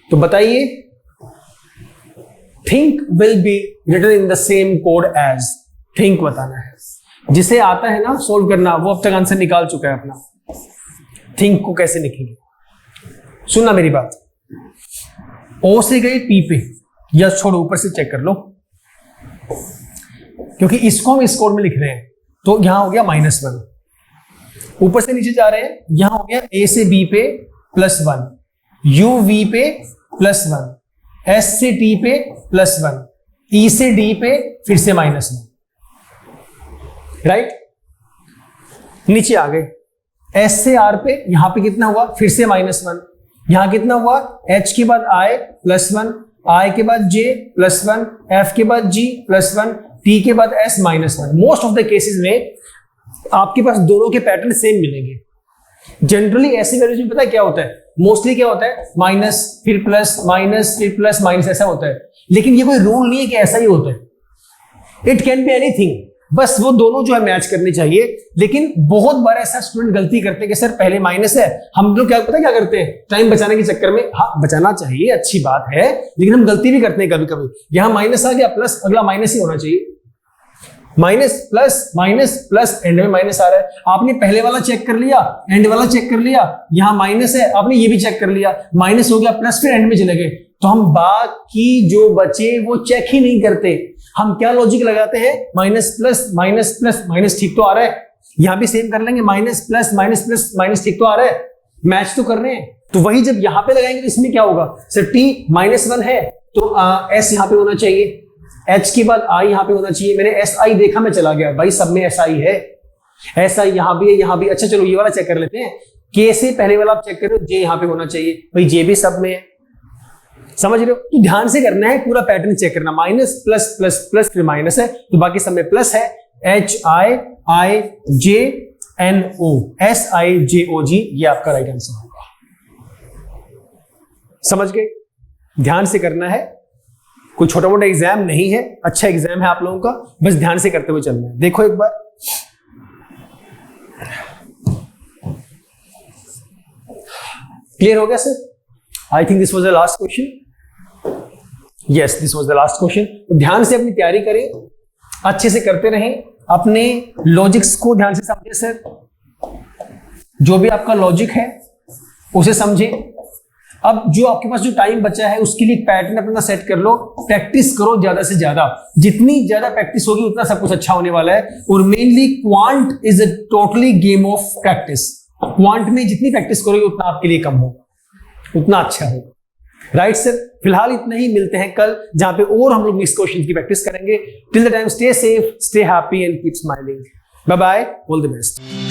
तो बताइए, think will be written in the same code as, think बताना है। जिसे आता है ना सोल्व करना, वो अब तक आंसर निकाल चुका है अपना। थिंक को कैसे लिखेंगे, सुनना मेरी बात। ओ से गए पी पे, या छोड़ो ऊपर से चेक कर लो, क्योंकि इसको हम इस कोड में लिख रहे हैं। तो यहां हो गया -1, ऊपर से नीचे जा रहे हैं, यहां हो गया ए से बी पे +1, यू वी पे +1, एस से टी पे +1, ई से डी पे फिर से -1, राइट। नीचे आ गए, एस से आर पे, यहां पे कितना हुआ, फिर से -1, यहां कितना हुआ, एच के बाद आई +1, आई के बाद जे +1, एफ के बाद जी +1, टी के बाद S -1। Most of the cases में आपके पास दोनों के पैटर्न सेम मिलेंगे। जनरली ऐसे वैल्यूज में पता है क्या होता है, मोस्टली क्या होता है, माइनस फिर प्लस, माइनस फिर प्लस, माइनस, ऐसा होता है। लेकिन ये कोई रूल नहीं है कि ऐसा ही होता है, इट कैन बी एनीथिंग। बस वो दोनों जो है मैच करने चाहिए। लेकिन बहुत बार ऐसा स्टूडेंट गलती करते हैं कि सर पहले माइनस है, हम लोग क्या पता क्या करते हैं, टाइम बचाने के चक्कर में, हाँ बचाना चाहिए, अच्छी बात है, लेकिन हम गलती भी करते हैं कभी कभी। यहां माइनस आ गया, प्लस, अगला माइनस ही होना चाहिए, माइनस प्लस, एंड में माइनस आ रहा है। आपने पहले वाला चेक कर लिया, एंड वाला चेक कर लिया, यहां माइनस है, आपने ये भी चेक कर लिया, माइनस हो गया, प्लस, फिर एंड में चले गए। तो हम बाकी जो बचे वो चेक ही नहीं करते। हम क्या लॉजिक लगाते हैं, minus plus minus plus minus, ठीक तो आ रहा है। यहां भी सेम कर लेंगे, माइनस प्लस माइनस, ठीक तो आ रहा है, मैच तो कर रहे हैं। तो वही जब यहां पे लगाएंगे तो इसमें क्या होगा, सर टी -1 है तो एस यहां पे होना चाहिए, एच के बाद आई यहां पे होना चाहिए। मैंने एस आई देखा, मैं चला गया, भाई सब में एस आई है, एस आई यहां भी है, यहां भी। अच्छा चलो ये वाला चेक कर लेते हैं, के से पहले वाला आप चेक करो, जे यहां पे होना चाहिए, भाई जे भी सब में है, समझ रहे हो। तो ध्यान से करना है, पूरा पैटर्न चेक करना, माइनस प्लस प्लस प्लस फिर माइनस है, तो बाकी सब में प्लस है। HIIJNO, SIJOG, ये आपका राइट आंसर होगा। समझ गए, ध्यान से करना है, कोई छोटा मोटा एग्जाम नहीं है, अच्छा एग्जाम है आप लोगों का, बस ध्यान से करते हुए चलना है। देखो एक बार, क्लियर हो गया sir? I think this was the last question. Yes, this was the last question. ध्यान से अपनी तैयारी करें, अच्छे से करते रहें, अपने लॉजिक्स को ध्यान से समझें सर। जो भी आपका लॉजिक है उसे समझें। अब जो आपके पास जो टाइम बचा है उसके लिए पैटर्न अपना सेट कर लो, प्रैक्टिस करो ज्यादा से ज्यादा। जितनी ज्यादा प्रैक्टिस होगी उतना सब कुछ अच्छा होने वाला है। और mainly quant is a totally game of practice. Quant में जितनी प्रैक्टिस करोगे उतना आपके लिए कम होगा, उतना अच्छा होगा। राइट सर, फिलहाल इतना ही, मिलते हैं कल जहां पे और हम लोग मिक्स क्वेश्चन की प्रैक्टिस करेंगे। Till the time stay safe, stay happy and keep smiling. Bye bye, all the best.